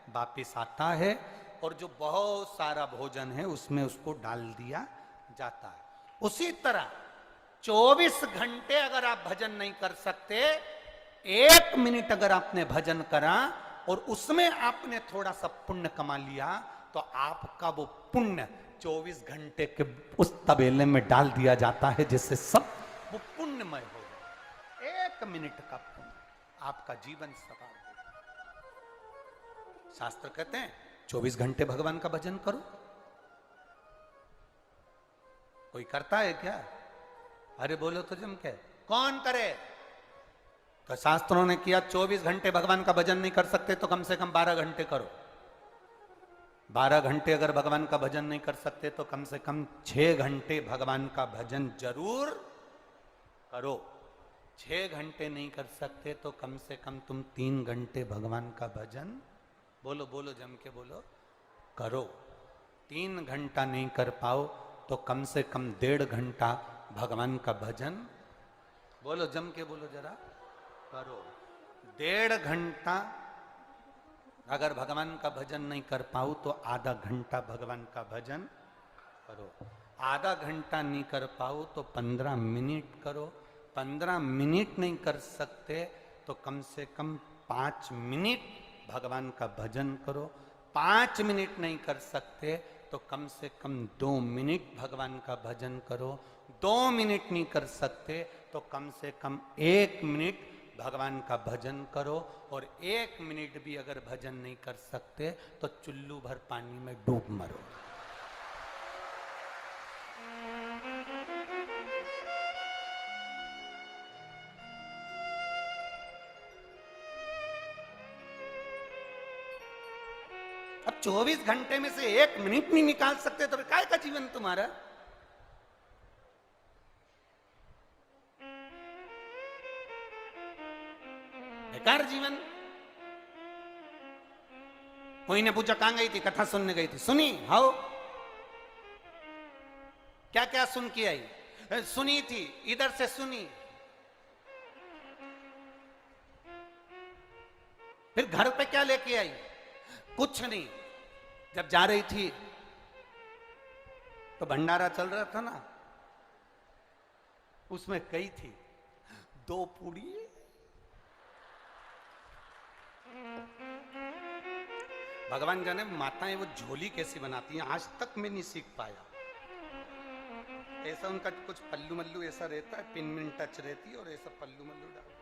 वापिस आता है, और जो बहुत सारा भोजन है उसमें उसको डाल दिया जाता है। उसी तरह 24 घंटे अगर आप भजन नहीं कर सकते, 1 मिनट अगर आपने भजन करा और उसमें आपने थोड़ा सा पुण्य कमा लिया, तो आपका वो पुण्य 24 घंटे के उस तबेले में डाल दिया जाता है, जिससे सब वो पुण्यमय हो जाए। 1 मिनट का पुण्य आपका जीवन सवार हो जाए। शास्त्र कहते हैं 24 घंटे भगवान का भजन करो। कोई करता है क्या? अरे बोलो तो जम के, कौन करे? तो शास्त्रों ने किया 24 घंटे भगवान का भजन नहीं कर सकते तो कम से कम 12 घंटे करो। 12 घंटे अगर भगवान का भजन नहीं कर सकते तो कम से कम 6 घंटे भगवान का भजन जरूर करो। 6 घंटे नहीं कर सकते तो कम से कम तुम 3 घंटे भगवान का भजन, बोलो बोलो जम के बोलो, करो। 3 घंटा नहीं कर पाओ तो कम से कम 1.5 घंटा भगवान का भजन, बोलो जम के बोलो जरा, करो। 1.5 घंटा अगर भगवान का भजन नहीं कर पाओ तो आधा घंटा भगवान का भजन करो। आधा घंटा नहीं कर पाओ तो 15 मिनट करो। 15 मिनट नहीं कर सकते तो कम से कम 5 मिनट भगवान का भजन करो। 5 मिनट नहीं कर सकते तो कम से कम 2 मिनट भगवान का भजन करो। 2 मिनट नहीं कर सकते तो कम से कम 1 मिनट भगवान का भजन करो। और 1 मिनट भी अगर भजन नहीं कर सकते तो चुल्लू भर पानी में डूब मरो। अब 24 घंटे में से 1 मिनट नहीं निकाल सकते तो काय का जीवन तुम्हारा? बेकार जीवन। कोई ने पूछा कहां गई थी? कथा सुनने गई थी। सुनी? हाउ? क्या क्या सुन के आई? सुनी थी, इधर से सुनी, फिर घर पे क्या लेके आई? कुछ नहीं। जब जा रही थी तो भंडारा चल रहा था ना, उसमें कही थी 2 पूड़ी, भगवान जाने माताएं वो झोली कैसी बनाती हैं, आज तक मैं नहीं सीख पाया। ऐसा उनका कुछ पल्लू मल्लू ऐसा रहता है, पिन मिन टच रहती है और ऐसा पल्लू मल्लू डालते।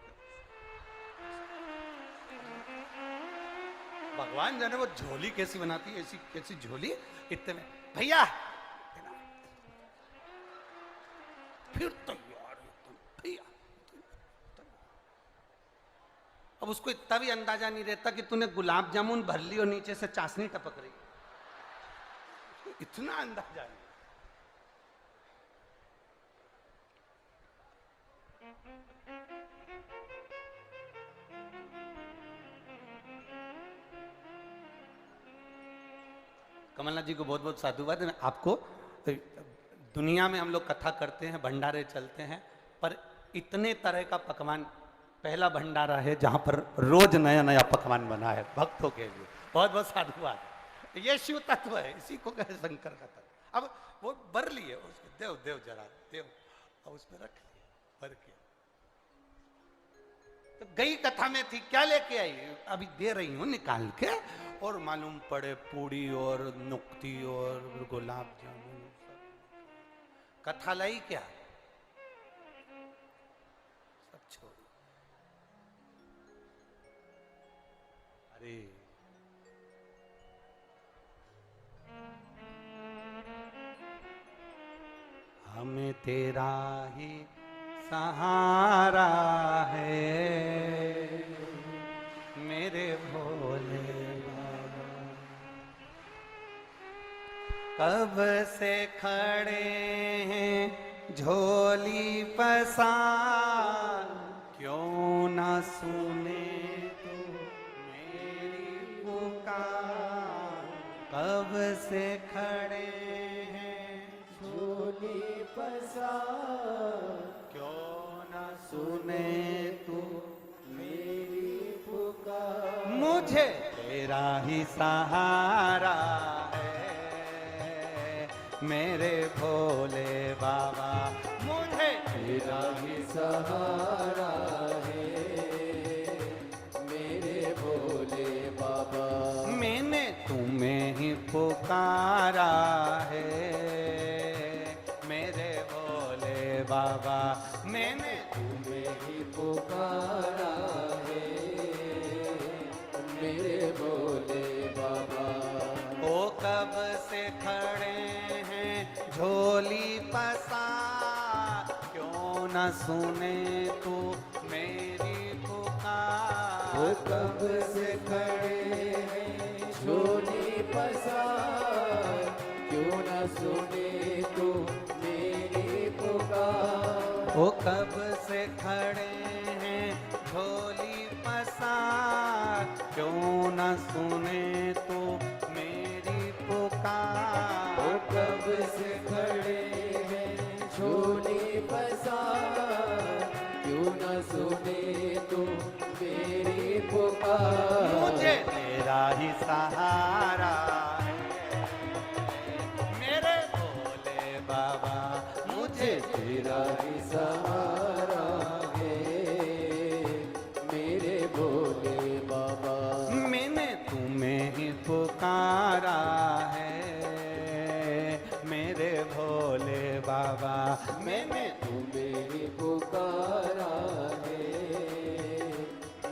भगवान जाने वो झोली कैसी बनाती है, ऐसी कैसी झोली इतने में। भैया फिर तो यार भैया, अब उसको इतना भी अंदाजा नहीं रहता कि तूने गुलाब जामुन भर ली और नीचे से चाशनी टपक रही, इतना अंदाजा नहीं। कमलनाथ जी को बहुत बहुत साधुवाद। आपको दुनिया में हम लोग कथा करते हैं, भंडारे चलते हैं, पर इतने तरह का पकवान पहला भंडारा है जहां पर रोज नया नया पकवान बना है भक्तों के लिए। बहुत बहुत साधुवाद। ये शिव तत्व है, इसी को कहे शंकर का तत्व। अब वो भर लिए उसके, देव देव जरा देव, और उसमें रख लिए भर के। तो गई कथा में थी, क्या लेके आई, अभी दे रही हूं निकाल के। और मालूम पड़े पूड़ी और नुक्ती और गुलाब जामुन। कथा लाई क्या, सब छोड़। अरे हमें तेरा ही सहारा है मेरे भोले बाबा। कब से खड़े हैं झोली पसार, क्यों ना सुने तू मेरी पुकार। कब से खड़े हैं झोली पसार, क्यों ना सुने तू मेरी पुकार। मुझे तेरा ही सहारा है मेरे भोले बाबा। मुझे तेरा ही सहारा है मेरे भोले बाबा। मैंने तुम्हें ही पुकारा है मेरे भोले बाबा। मैंने तुम्हें ही पुकारा है मेरे भोले बाबा। ओ कब से खड़े हैं झोली पसार, क्यों न सुने तू मेरी पुकार। वो कब से खड़े हैं झोली पसार, क्यों न सुने तू मेरी पुकार। ओ कब से खड़े हैं झोली पसार, क्यों न सुने तू मेरी पुकार। वो कब से खड़े हैं झोली पसार, क्यों न सुने तू मेरी पुकार। मुझे तेरा ही सहारा है मेरे भोले बाबा। मुझे तेरा ही सहारा है मेरे भोले बाबा। मैंने तुम्हें ही पुकारा है मेरे भोले बाबा। मैंने तुम्हें ही पुकारा है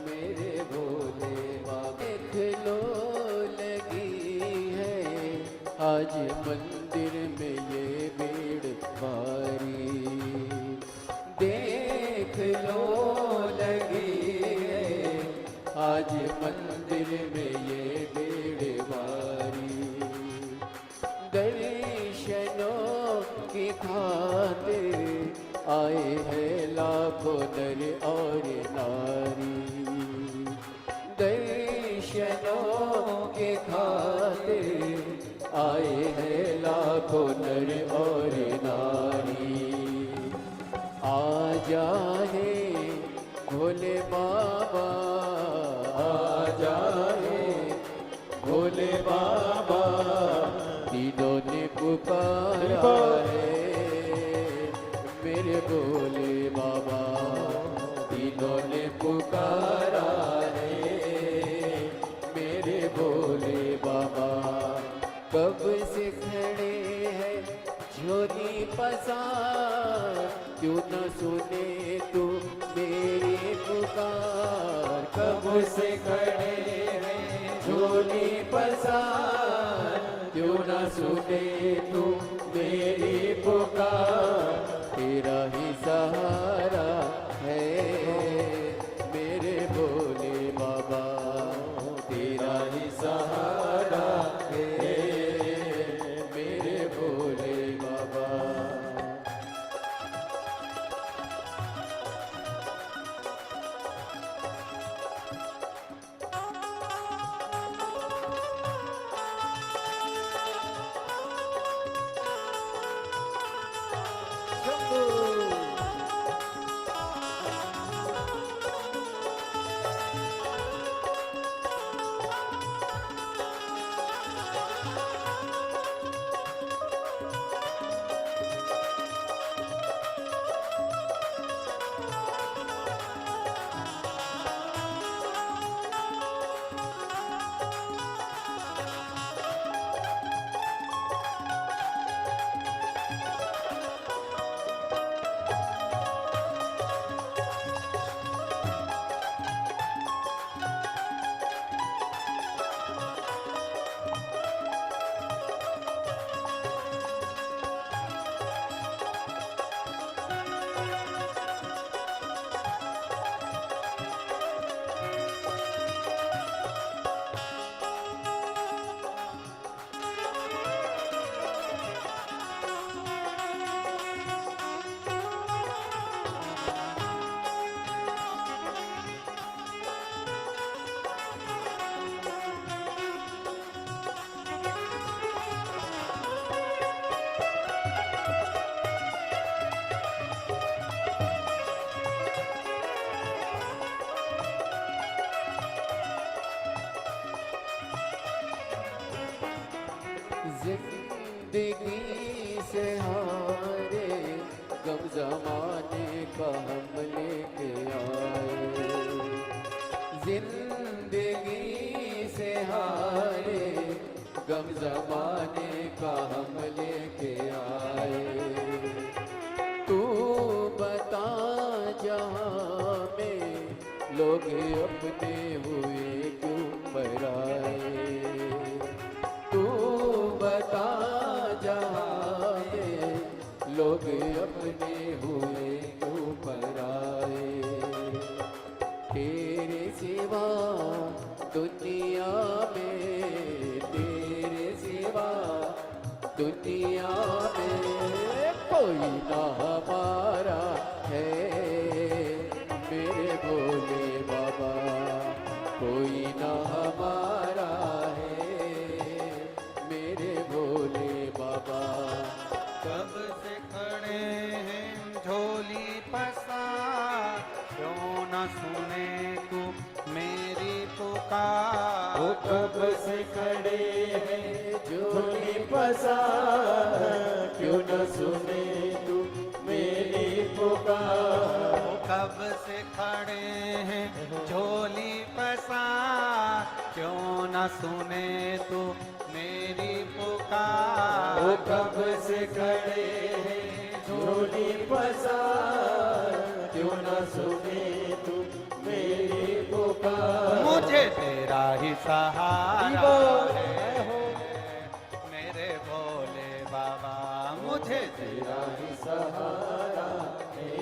मेरे भोले बाबा। देख लो लगी है आज मंदिर में ये भीड़ भारी। देख लो लगी है आज मंदिर में ये भीड़ भारी। दर्शनों की खातिर आए हैं लाखों नर और नारी। दर्शनों के खातिर आए हैं लाखों नर और नारी। आ जाए भोले बाबा, आ जाए भोले बाबा। तीनों ने पुकारा है मेरे भोले बाबा। तीनों ने पुकारा है मेरे भोले बाबा। कब से खड़े हैं झोली पसार, क्यों न सुने तू मेरी पुकार। कब से खड़े हैं झोली पसार, क्यों न सुने तू मेरी पुकार। तेरा ही सहारा है मेरे भोले बाबा। तेरा ही सहारा है मेरे भोले बाबा। जिंदगी से हारे गम जमाने का हम लेके आए, जिंदगी से हारे गम जमाने का हम लेके आए। तू बता जहाँ में लोग अपने हुए क्यों पराए, तू बता जहाँ में लोग अपने हुए क्यों पराए। तेरे सिवा दुनिया में, तेरे सिवा दुनिया में कोई ना हमारा है मेरे भोले बाबा, कोई ना हमारा है मेरे भोले बाबा। कब से खड़े हैं झोली पसार, क्यों न सुने तू मेरी पुकार। वो कब से खड़े हैं झोली पसार, क्यों न सुने तू मेरी पुकार। वो कब से खड़े हैं झोली पसार, क्यों न सुने तू मेरी पुकार। वो कब से खड़े हैं झोली पसार, क्यों न सुने तू मेरी पुकार। मुझे तेरा ही सहारा है मेरे भोले बाबा, मुझे तेरा ही सहारा है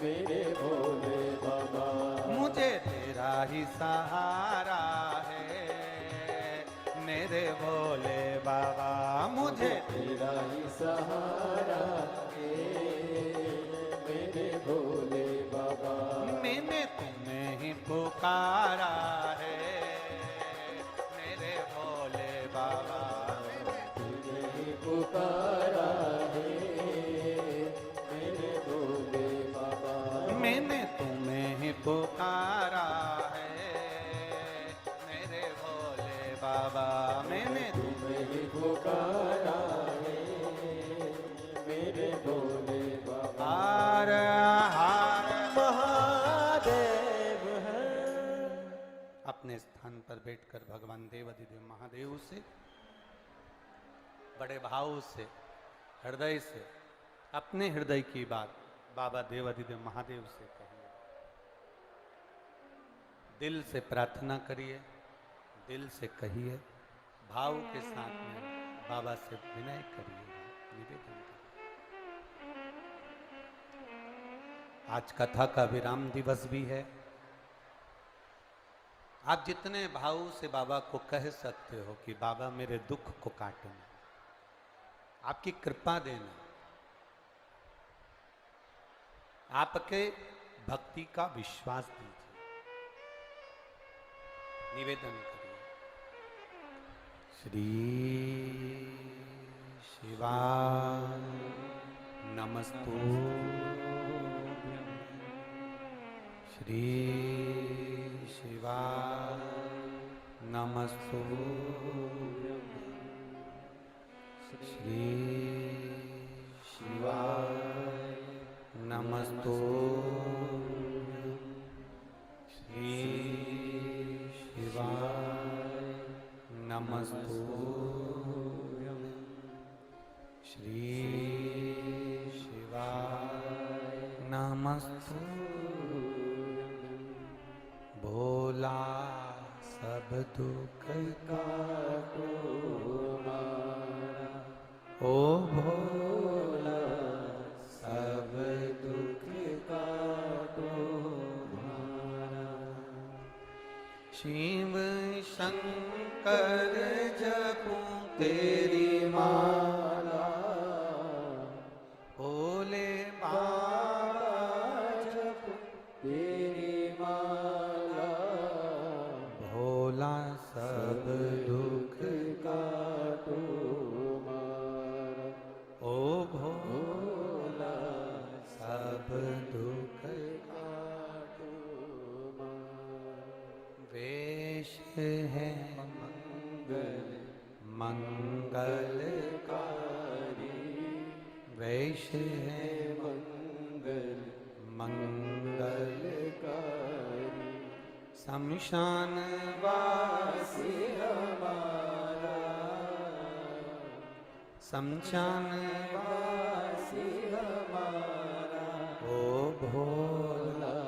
मेरे भोले बाबा। मुझे तेरा ही सहारा है मेरे भोले बाबा, मुझे तेरा ही सहारा है मेरे भोले बाबा। मैंने तुम्हें ही पुकारा है मेरे भोले बाबा, तुझे ही पुकारा है मेरे भोले बाबा। मैंने तुम्हें ही पुकारा है मेरे भोले बाबा, मैंने तुम्हें ही पुकारा है मेरे भोले बाबा। हार हार महादेव है। अपने स्थान पर बैठकर भगवान देवाधिदेव महादेव से बड़े भाव से, हृदय से अपने हृदय की बात बाबा देवाधिदेव महादेव से कहिए। दिल से प्रार्थना करिए, दिल से कहिए, भाव के साथ में बाबा से विनय करिए, निवेदन करिए। आज कथा का विराम दिवस भी है। आप जितने भाव से बाबा को कह सकते हो कि बाबा मेरे दुख को काटना, आपकी कृपा देना, आपके भक्ति का विश्वास दीजिए, निवेदन करिए। श्री शिवाय नमस्तु, श्री शिवाय नमस्तु, श्री शिवाय नमस्तु, श्री शिवाय नमस्तु, श्री शिवाय नमस्तु। भोला सब दुख काटो मारा, ओ भोला सब दुख काटो मारा। शिव शंकर जपूं तेरी माला, भोले बाबा जपूं तेरी माला। भोला सब दुख काटो मारा, ओ भोला सब दुख काटो मारा। वेश है मंगल मंगल कैसे है मंगल मंगलकारी शमशान वासी हमारा शमशान वासी हमारा ओ भोला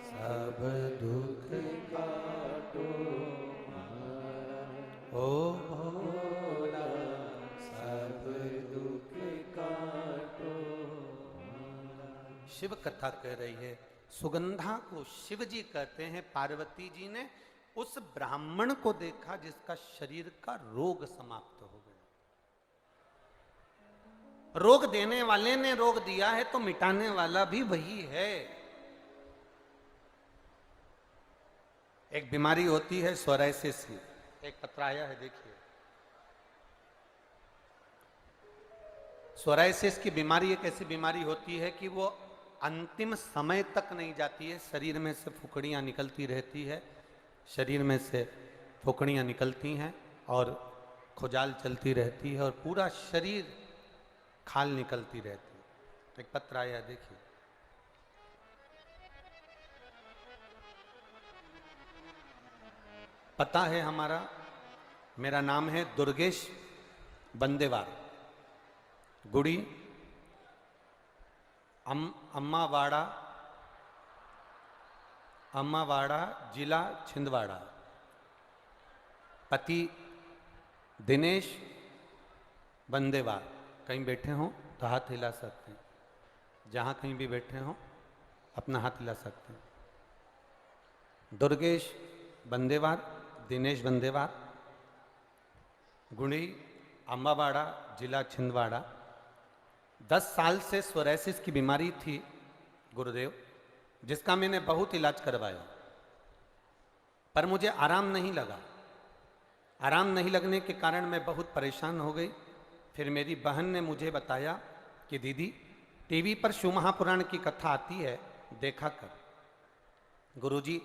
सब दुख काटो हमारा ओ भोला सब दुख काटो शिव कथा कह रही है। सुगंधा को शिव जी कहते हैं। पार्वती जी ने उस ब्राह्मण को देखा जिसका शरीर का रोग समाप्त हो गया। रोग देने वाले ने रोग दिया है तो मिटाने वाला भी वही है। एक बीमारी होती है सोराइसिस की। एक पत्र आया है, देखिए। सोराइसिस की बीमारी एक ऐसी बीमारी होती है कि वो अंतिम समय तक नहीं जाती है। शरीर में से फुकड़ियाँ निकलती रहती है, शरीर में से फुकड़ियाँ निकलती हैं और खुजाल चलती रहती है और पूरा शरीर खाल निकलती रहती है। एक पत्र आया, देखिए। पता है हमारा, मेरा नाम है दुर्गेश बंदेवार, गुड़ी अम्मावाड़ा जिला छिंदवाड़ा। पति दिनेश बंदेवार। कहीं बैठे हों तो हाथ हिला सकते हैं, जहां कहीं भी बैठे हों अपना हाथ हिला सकते हैं। दुर्गेश बंदेवार, दिनेश बंदेवार, गुड़ी अम्बावाड़ा जिला छिंदवाड़ा। 10 साल से सोराइसिस की बीमारी थी गुरुदेव, जिसका मैंने बहुत इलाज करवाया, पर मुझे आराम नहीं लगा। आराम नहीं लगने के कारण मैं बहुत परेशान हो गई। फिर मेरी बहन ने मुझे बताया कि दीदी, टीवी पर शिव महापुराण की कथा आती है, देखा कर। गुरुजी,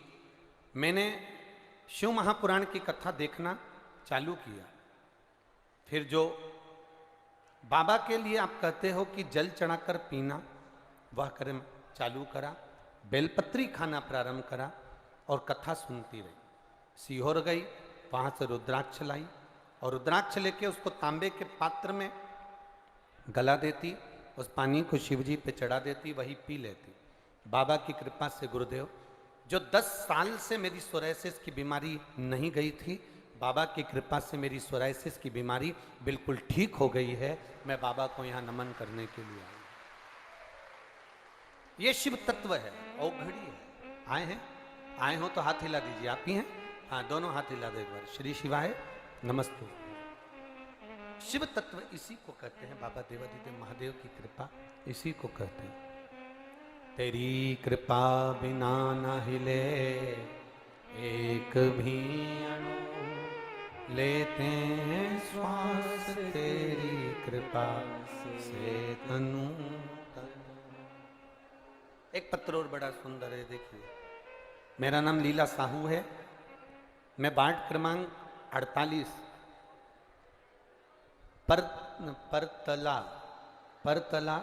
मैंने शिव महापुराण की कथा देखना चालू किया। फिर जो बाबा के लिए आप कहते हो कि जल चढ़ाकर पीना, वह कर्म चालू करा। बेलपत्री खाना प्रारंभ करा और कथा सुनती रही। सीहोर गई, वहाँ से रुद्राक्ष लाई और रुद्राक्ष लेके उसको तांबे के पात्र में गला देती, उस पानी को शिवजी पे चढ़ा देती, वही पी लेती। बाबा की कृपा से गुरुदेव, जो 10 साल से मेरी सोराइसिस की बीमारी नहीं गई थी, बाबा की कृपा से मेरी सोराइसिस की बीमारी बिल्कुल ठीक हो गई है। मैं बाबा को यहाँ नमन करने के लिए आया। ये शिव तत्व है, औघड़ी है। आए हैं? आए हो तो हाथ हिला दीजिए। आप ही हैं? हाँ, दोनों हाथ हिला दो एक बार। श्री शिवाय नमस्ते। शिव तत्व इसी को कहते हैं। बाबा देवादिदेव महादेव की कृपा इसी को कहते हैं। तेरी कृपा बिना न हिले एक भी अणु, लेते हैं श्वास तेरी कृपा से तनु तनु। एक पत्र और बड़ा सुंदर है, देखिए। मेरा नाम लीला साहू है। मैं वार्ड क्रमांक 48 परतला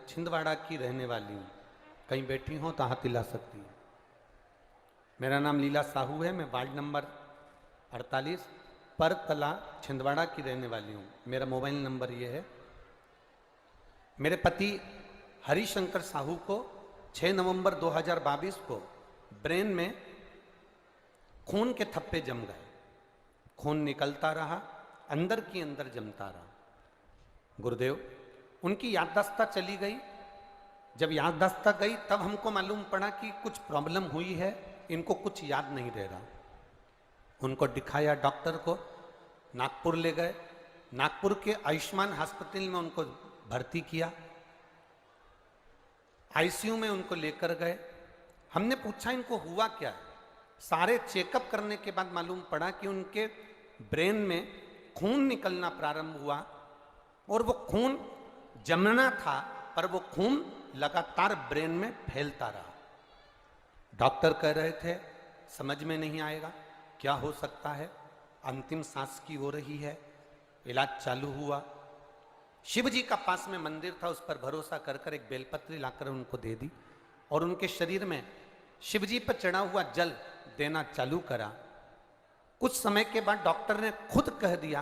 छिंदवाड़ा की रहने वाली हूँ। कहीं बैठी हो तो हाथ हिला सकती हूँ। मेरा नाम लीला साहू है। मैं वार्ड नंबर 48 परतला छिंदवाड़ा की रहने वाली हूँ। मेरा मोबाइल नंबर ये है। मेरे पति हरिशंकर साहू को 6 नवंबर 2022 को ब्रेन में खून के थप्पे जम गए। खून निकलता रहा, अंदर की अंदर जमता रहा। गुरुदेव, उनकी याददाश्त चली गई। जब याददाश्त गई तब हमको मालूम पड़ा कि कुछ प्रॉब्लम हुई है, इनको कुछ याद नहीं रह रहा। उनको दिखाया डॉक्टर को, नागपुर ले गए। नागपुर के आयुष्मान हॉस्पिटल में उनको भर्ती किया। आईसीयू में उनको लेकर गए। हमने पूछा इनको हुआ क्या है। सारे चेकअप करने के बाद मालूम पड़ा कि उनके ब्रेन में खून निकलना प्रारंभ हुआ और वो खून जमना था, पर वो खून लगातार ब्रेन में फैलता रहा। डॉक्टर कह रहे थे समझ में नहीं आएगा क्या हो सकता है, अंतिम सांस की हो रही है। इलाज चालू हुआ। शिव जी का पास में मंदिर था, उस पर भरोसा कर कर एक बेलपत्री लाकर उनको दे दी और उनके शरीर में शिव जी पर चढ़ा हुआ जल देना चालू करा। कुछ समय के बाद डॉक्टर ने खुद कह दिया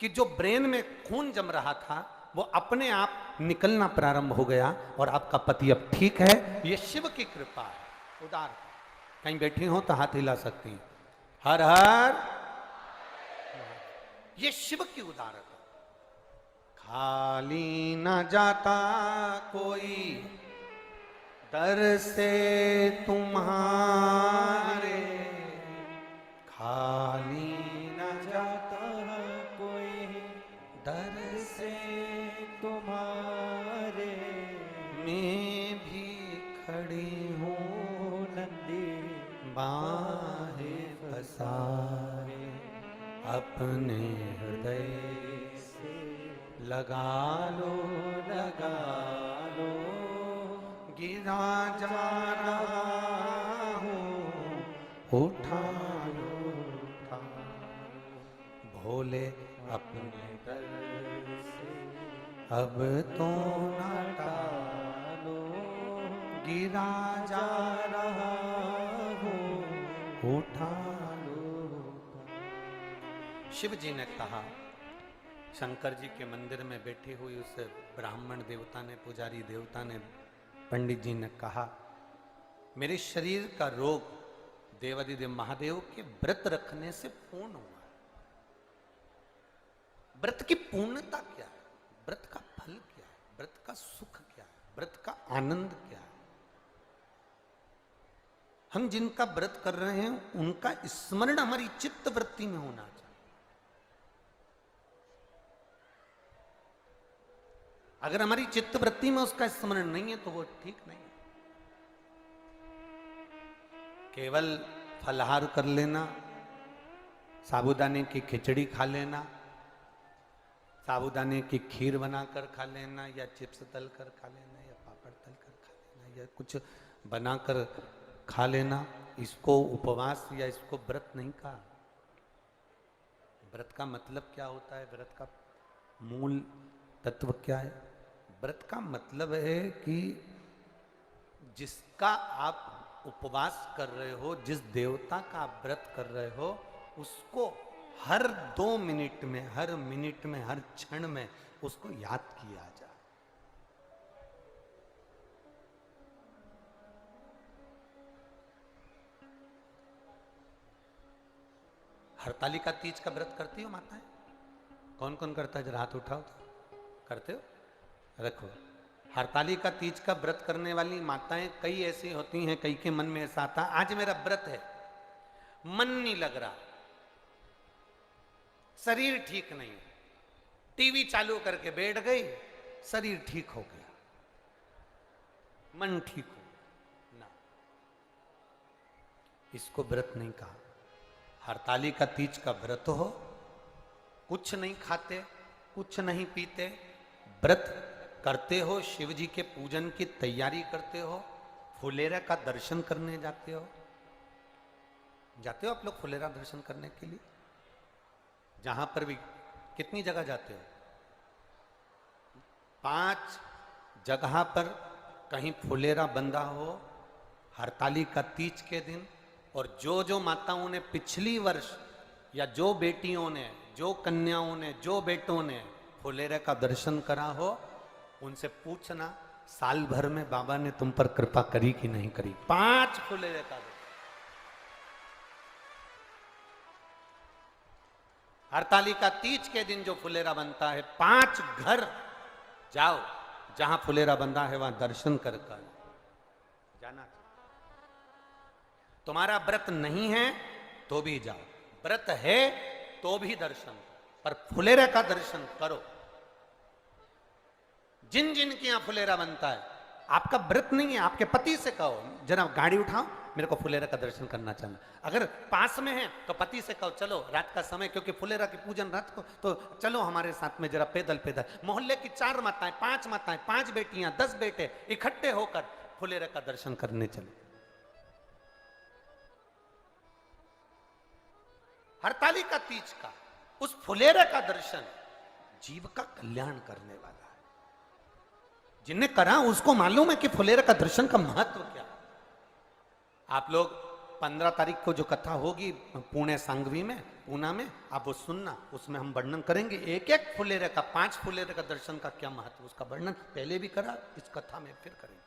कि जो ब्रेन में खून जम रहा था वो अपने आप निकलना प्रारंभ हो गया और आपका पति अब ठीक है। ये शिव की कृपा है। उदार कहीं बैठी हो तो हाथ हिला सकती हैं। हर हर, ये शिव की उदारता। खाली न जाता कोई दर से तुम्हारे, खाली न जाता कोई दर से तुम्हारे, मैं भी खड़ी हूँ ओ नंदी बाहें पसारे, अपने हृदय से लगा लो लगा लो, गिरा जा रहा हूँ उठा लो उठा, भोले अपने दर से अब तो न टालो, गिरा जा रहा हूँ उठा लो। शिव जी ने कहा, शंकर जी के मंदिर में बैठी हुई उस ब्राह्मण देवता ने, पुजारी देवता ने, पंडित जी ने कहा, मेरे शरीर का रोग देवादिदेव महादेव के व्रत रखने से पूर्ण हुआ। व्रत की पूर्णता क्या है? व्रत का फल क्या है? व्रत का सुख क्या है? व्रत का आनंद क्या है? हम जिनका व्रत कर रहे हैं उनका स्मरण हमारी चित्त वृत्ति में होना चाहिए। अगर हमारी चित्त वृत्ति में उसका स्मरण नहीं है तो वो ठीक नहीं है। केवल फलाहार कर लेना, साबूदाने की खिचड़ी खा लेना, साबूदाने की खीर बनाकर खा लेना, या चिप्स तल कर खा लेना, या पापड़ तल कर खा लेना, या कुछ बनाकर खा लेना, इसको उपवास या इसको व्रत नहीं कहा। व्रत का मतलब क्या होता है? व्रत का मूल तत्व क्या है? व्रत का मतलब है कि जिसका आप उपवास कर रहे हो, जिस देवता का आप व्रत कर रहे हो, उसको हर 2 मिनट में, हर मिनट में, हर क्षण में उसको याद किया जाए। हरतालिका तीज का व्रत करती हो माताएं? कौन कौन करता है? जरा हाथ उठाओ तो। करते हो? रखो। हरतालिका तीज का व्रत करने वाली माताएं कई ऐसी होती हैं, कई के मन में ऐसा आता, आज मेरा व्रत है, मन नहीं लग रहा, शरीर ठीक नहीं, टीवी चालू करके बैठ गई, शरीर ठीक हो गया, मन ठीक हो ना, इसको व्रत नहीं कहा। हरतालिका तीज का व्रत हो, कुछ नहीं खाते, कुछ नहीं पीते, व्रत करते हो, शिव जी के पूजन की तैयारी करते हो, फुलेरा का दर्शन करने जाते हो। जाते हो आप लोग फुलेरा दर्शन करने के लिए? जहां पर भी कितनी जगह जाते हो? 5 जगह पर कहीं फुलेरा बंधा हो हरतालिका तीज के दिन। और जो माताओं ने पिछली वर्ष, या जो बेटियों ने, जो कन्याओं ने, जो बेटों ने फुलेरा का दर्शन करा हो, उनसे पूछना साल भर में बाबा ने तुम पर कृपा करी कि नहीं करी। 5 फुलेरे का दर्शन। हरतालिका तीज के दिन जो फुलेरा बनता है, 5 घर जाओ जहां फुलेरा बंधा है, वहां दर्शन कर जाना चाहिए। तुम्हारा व्रत नहीं है तो भी जाओ, व्रत है तो भी दर्शन, पर फुलेरा का दर्शन करो। जिन जिन के यहां फुलेरा बनता है, आपका व्रत नहीं है, आपके पति से कहो जरा गाड़ी उठाओ, मेरे को फुलेरा का दर्शन करना चाहना। अगर पास में है तो पति से कहो चलो रात का समय, क्योंकि फुलेरा की पूजन रात को, तो चलो हमारे साथ में जरा पैदल पैदल। मोहल्ले की 4 माताएं, 5 माताएं, 5 बेटियां, 10 बेटे इकट्ठे होकर फुलेरा का दर्शन करने चले। हरतालिका तीज का उस फुलेरा का दर्शन जीव का कल्याण करने वाला है। जिन्हें करा उसको मालूम है कि फुलेरा का दर्शन का महत्व क्या है। आप लोग 15 तारीख को जो कथा होगी पुणे सांगवी में, पूना में, आप वो सुनना, उसमें हम वर्णन करेंगे एक एक फुलेरे का, 5 फुलेरे का दर्शन का क्या महत्व, उसका वर्णन पहले भी करा, इस कथा में फिर करेंगे।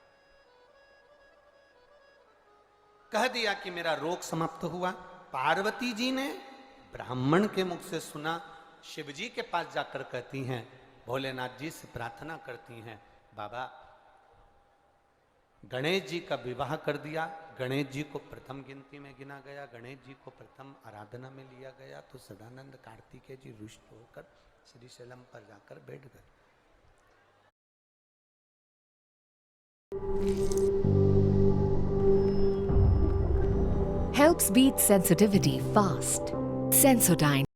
कह दिया कि मेरा रोग समाप्त हुआ। पार्वती जी ने ब्राह्मण के मुख से सुना, शिव जी के पास जाकर कहती हैं, भोलेनाथ जी से प्रार्थना करती हैं, बाबा गणेश जी का विवाह कर दिया। गणेश जी को प्रथम गिनती में गिना गया, गणेश जी को प्रथम आराधना में लिया गया। तो सदानंद कार्तिकेय जी रुष्ट होकर श्रीशैलम पर जाकर बैठ गए। Helps beat sensitivity fast. Sensodyne.